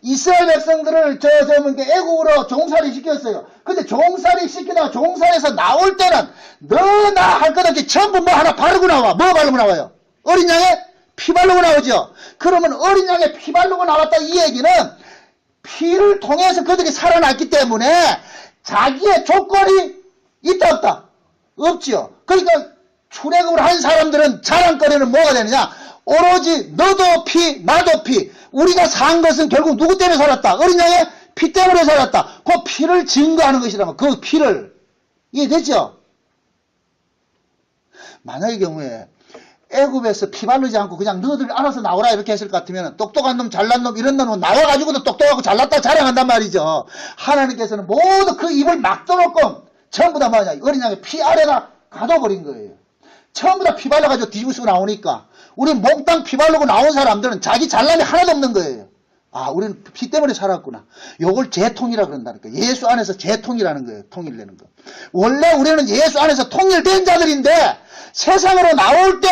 이스라엘 백성들을 애국으로 종살이 시켰어요. 근데 종살이 시키다가 종살에서 나올 때는 너나 할 것 없이 전부 뭐 하나 바르고 나와. 뭐 바르고 나와요? 어린 양의 피 바르고 나오죠. 그러면 어린 양의 피 바르고 나왔다 이 얘기는 피를 통해서 그들이 살아났기 때문에 자기의 조건이 있다 없다? 없죠. 그러니까 출애굽을 한 사람들은 자랑거리는 뭐가 되느냐? 오로지 너도 피 나도 피 우리가 산 것은 결국 누구 때문에 살았다? 어린 양의 피 때문에 살았다. 그 피를 증거하는 것이라면 그 피를 이해됐죠? 만약의 경우에 애굽에서 피 바르지 않고 그냥 너희들 알아서 나오라 이렇게 했을 것 같으면 똑똑한 놈 잘난 놈 이런 놈은 나와가지고도 똑똑하고 잘났다 자랑한단 말이죠. 하나님께서는 모두 그 입을 막도록끔 전부 다 뭐냐 어린 양의 피 아래다 가둬버린 거예요. 전부 다 피 발라가지고 뒤집어쓰고 나오니까 우리 몽땅 피 바르고 나온 사람들은 자기 잘남이 하나도 없는 거예요. 아, 우리는 피 때문에 살았구나. 요걸 재통이라 그런다니까. 예수 안에서 재통이라는 거예요. 통일되는 거. 원래 우리는 예수 안에서 통일된 자들인데 세상으로 나올 때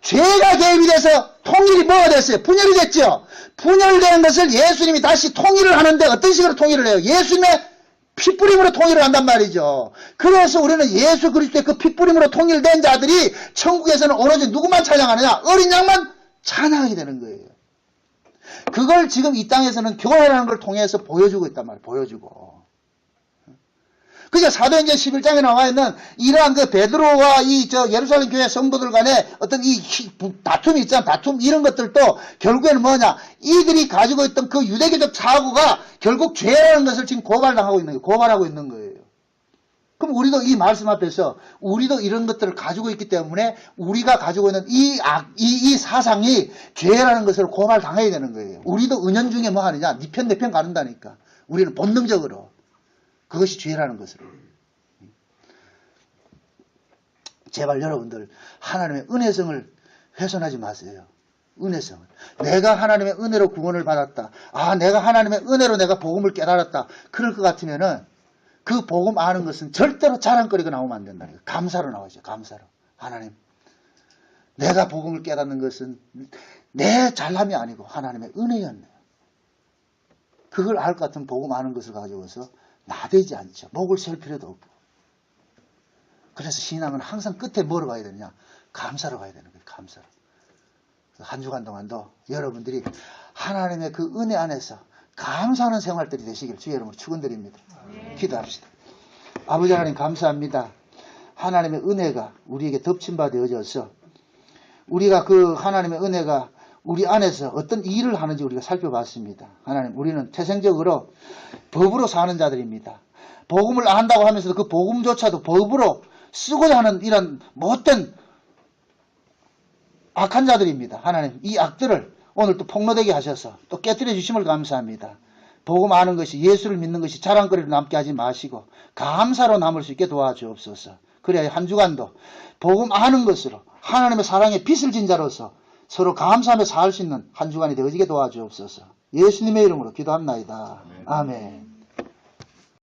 죄가 개입이 돼서 통일이 뭐가 됐어요? 분열이 됐죠? 분열된 것을 예수님이 다시 통일을 하는데 어떤 식으로 통일을 해요? 예수님의 피뿌림으로 통일을 한단 말이죠. 그래서 우리는 예수 그리스도의 그 피뿌림으로 통일된 자들이 천국에서는 오로지 누구만 찬양하느냐? 어린 양만 찬양하게 되는 거예요. 그걸 지금 이 땅에서는 교회라는 걸 통해서 보여주고 있단 말이에요. 보여주고. 그러니까 사도행전 11장에 나와 있는 이러한 그 베드로와 예루살렘 교회 성도들 간에 어떤 이 다툼이 있잖아. 다툼 이런 것들도 결국에는 뭐냐. 이들이 가지고 있던 그 유대교적 사고가 결국 죄라는 것을 지금 고발당하고 있는 거예요. 고발하고 있는 거예요. 그럼 우리도 이 말씀 앞에서 우리도 이런 것들을 가지고 있기 때문에 우리가 가지고 있는 이 사상이 죄라는 것을 고발당해야 되는 거예요. 우리도 은연중에 뭐 하느냐. 네 편 내 편 가른다니까. 우리는 본능적으로. 그것이 죄라는 것을. 제발 여러분들 하나님의 은혜성을 훼손하지 마세요. 은혜성을. 내가 하나님의 은혜로 구원을 받았다. 아, 내가 하나님의 은혜로 내가 복음을 깨달았다. 그럴 것 같으면은 그 복음 아는 것은 절대로 자랑거리가 나오면 안 된다니까. 감사로 나오죠. 감사로. 하나님, 내가 복음을 깨닫는 것은 내 잘남이 아니고 하나님의 은혜였네요. 그걸 알 것 같은 복음 아는 것을 가지고서 나대지 않죠. 목을 세울 필요도 없고. 그래서 신앙은 항상 끝에 뭐로 가야 되느냐? 감사로 가야 되는 거예요. 감사로. 한 주간 동안도 여러분들이 하나님의 그 은혜 안에서 감사하는 생활들이 되시길 주의 이름으로 축원드립니다. 기도합시다. 아버지 하나님 감사합니다. 하나님의 은혜가 우리에게 덮친 바 되어져서 우리가 그 하나님의 은혜가 우리 안에서 어떤 일을 하는지 우리가 살펴봤습니다. 하나님, 우리는 태생적으로 법으로 사는 자들입니다. 복음을 안다고 하면서도 그 복음조차도 법으로 쓰고자 하는 이런 못된 악한 자들입니다. 하나님, 이 악들을 오늘 또 폭로되게 하셔서 또 깨뜨려 주심을 감사합니다. 복음 아는 것이, 예수를 믿는 것이 자랑거리로 남게 하지 마시고 감사로 남을 수 있게 도와주옵소서. 그래야 한 주간도 복음 아는 것으로 하나님의 사랑에 빚을 진 자로서 서로 감사하며 살 수 있는 한 주간이 되어지게 도와주옵소서. 예수님의 이름으로 기도합나이다. 아멘.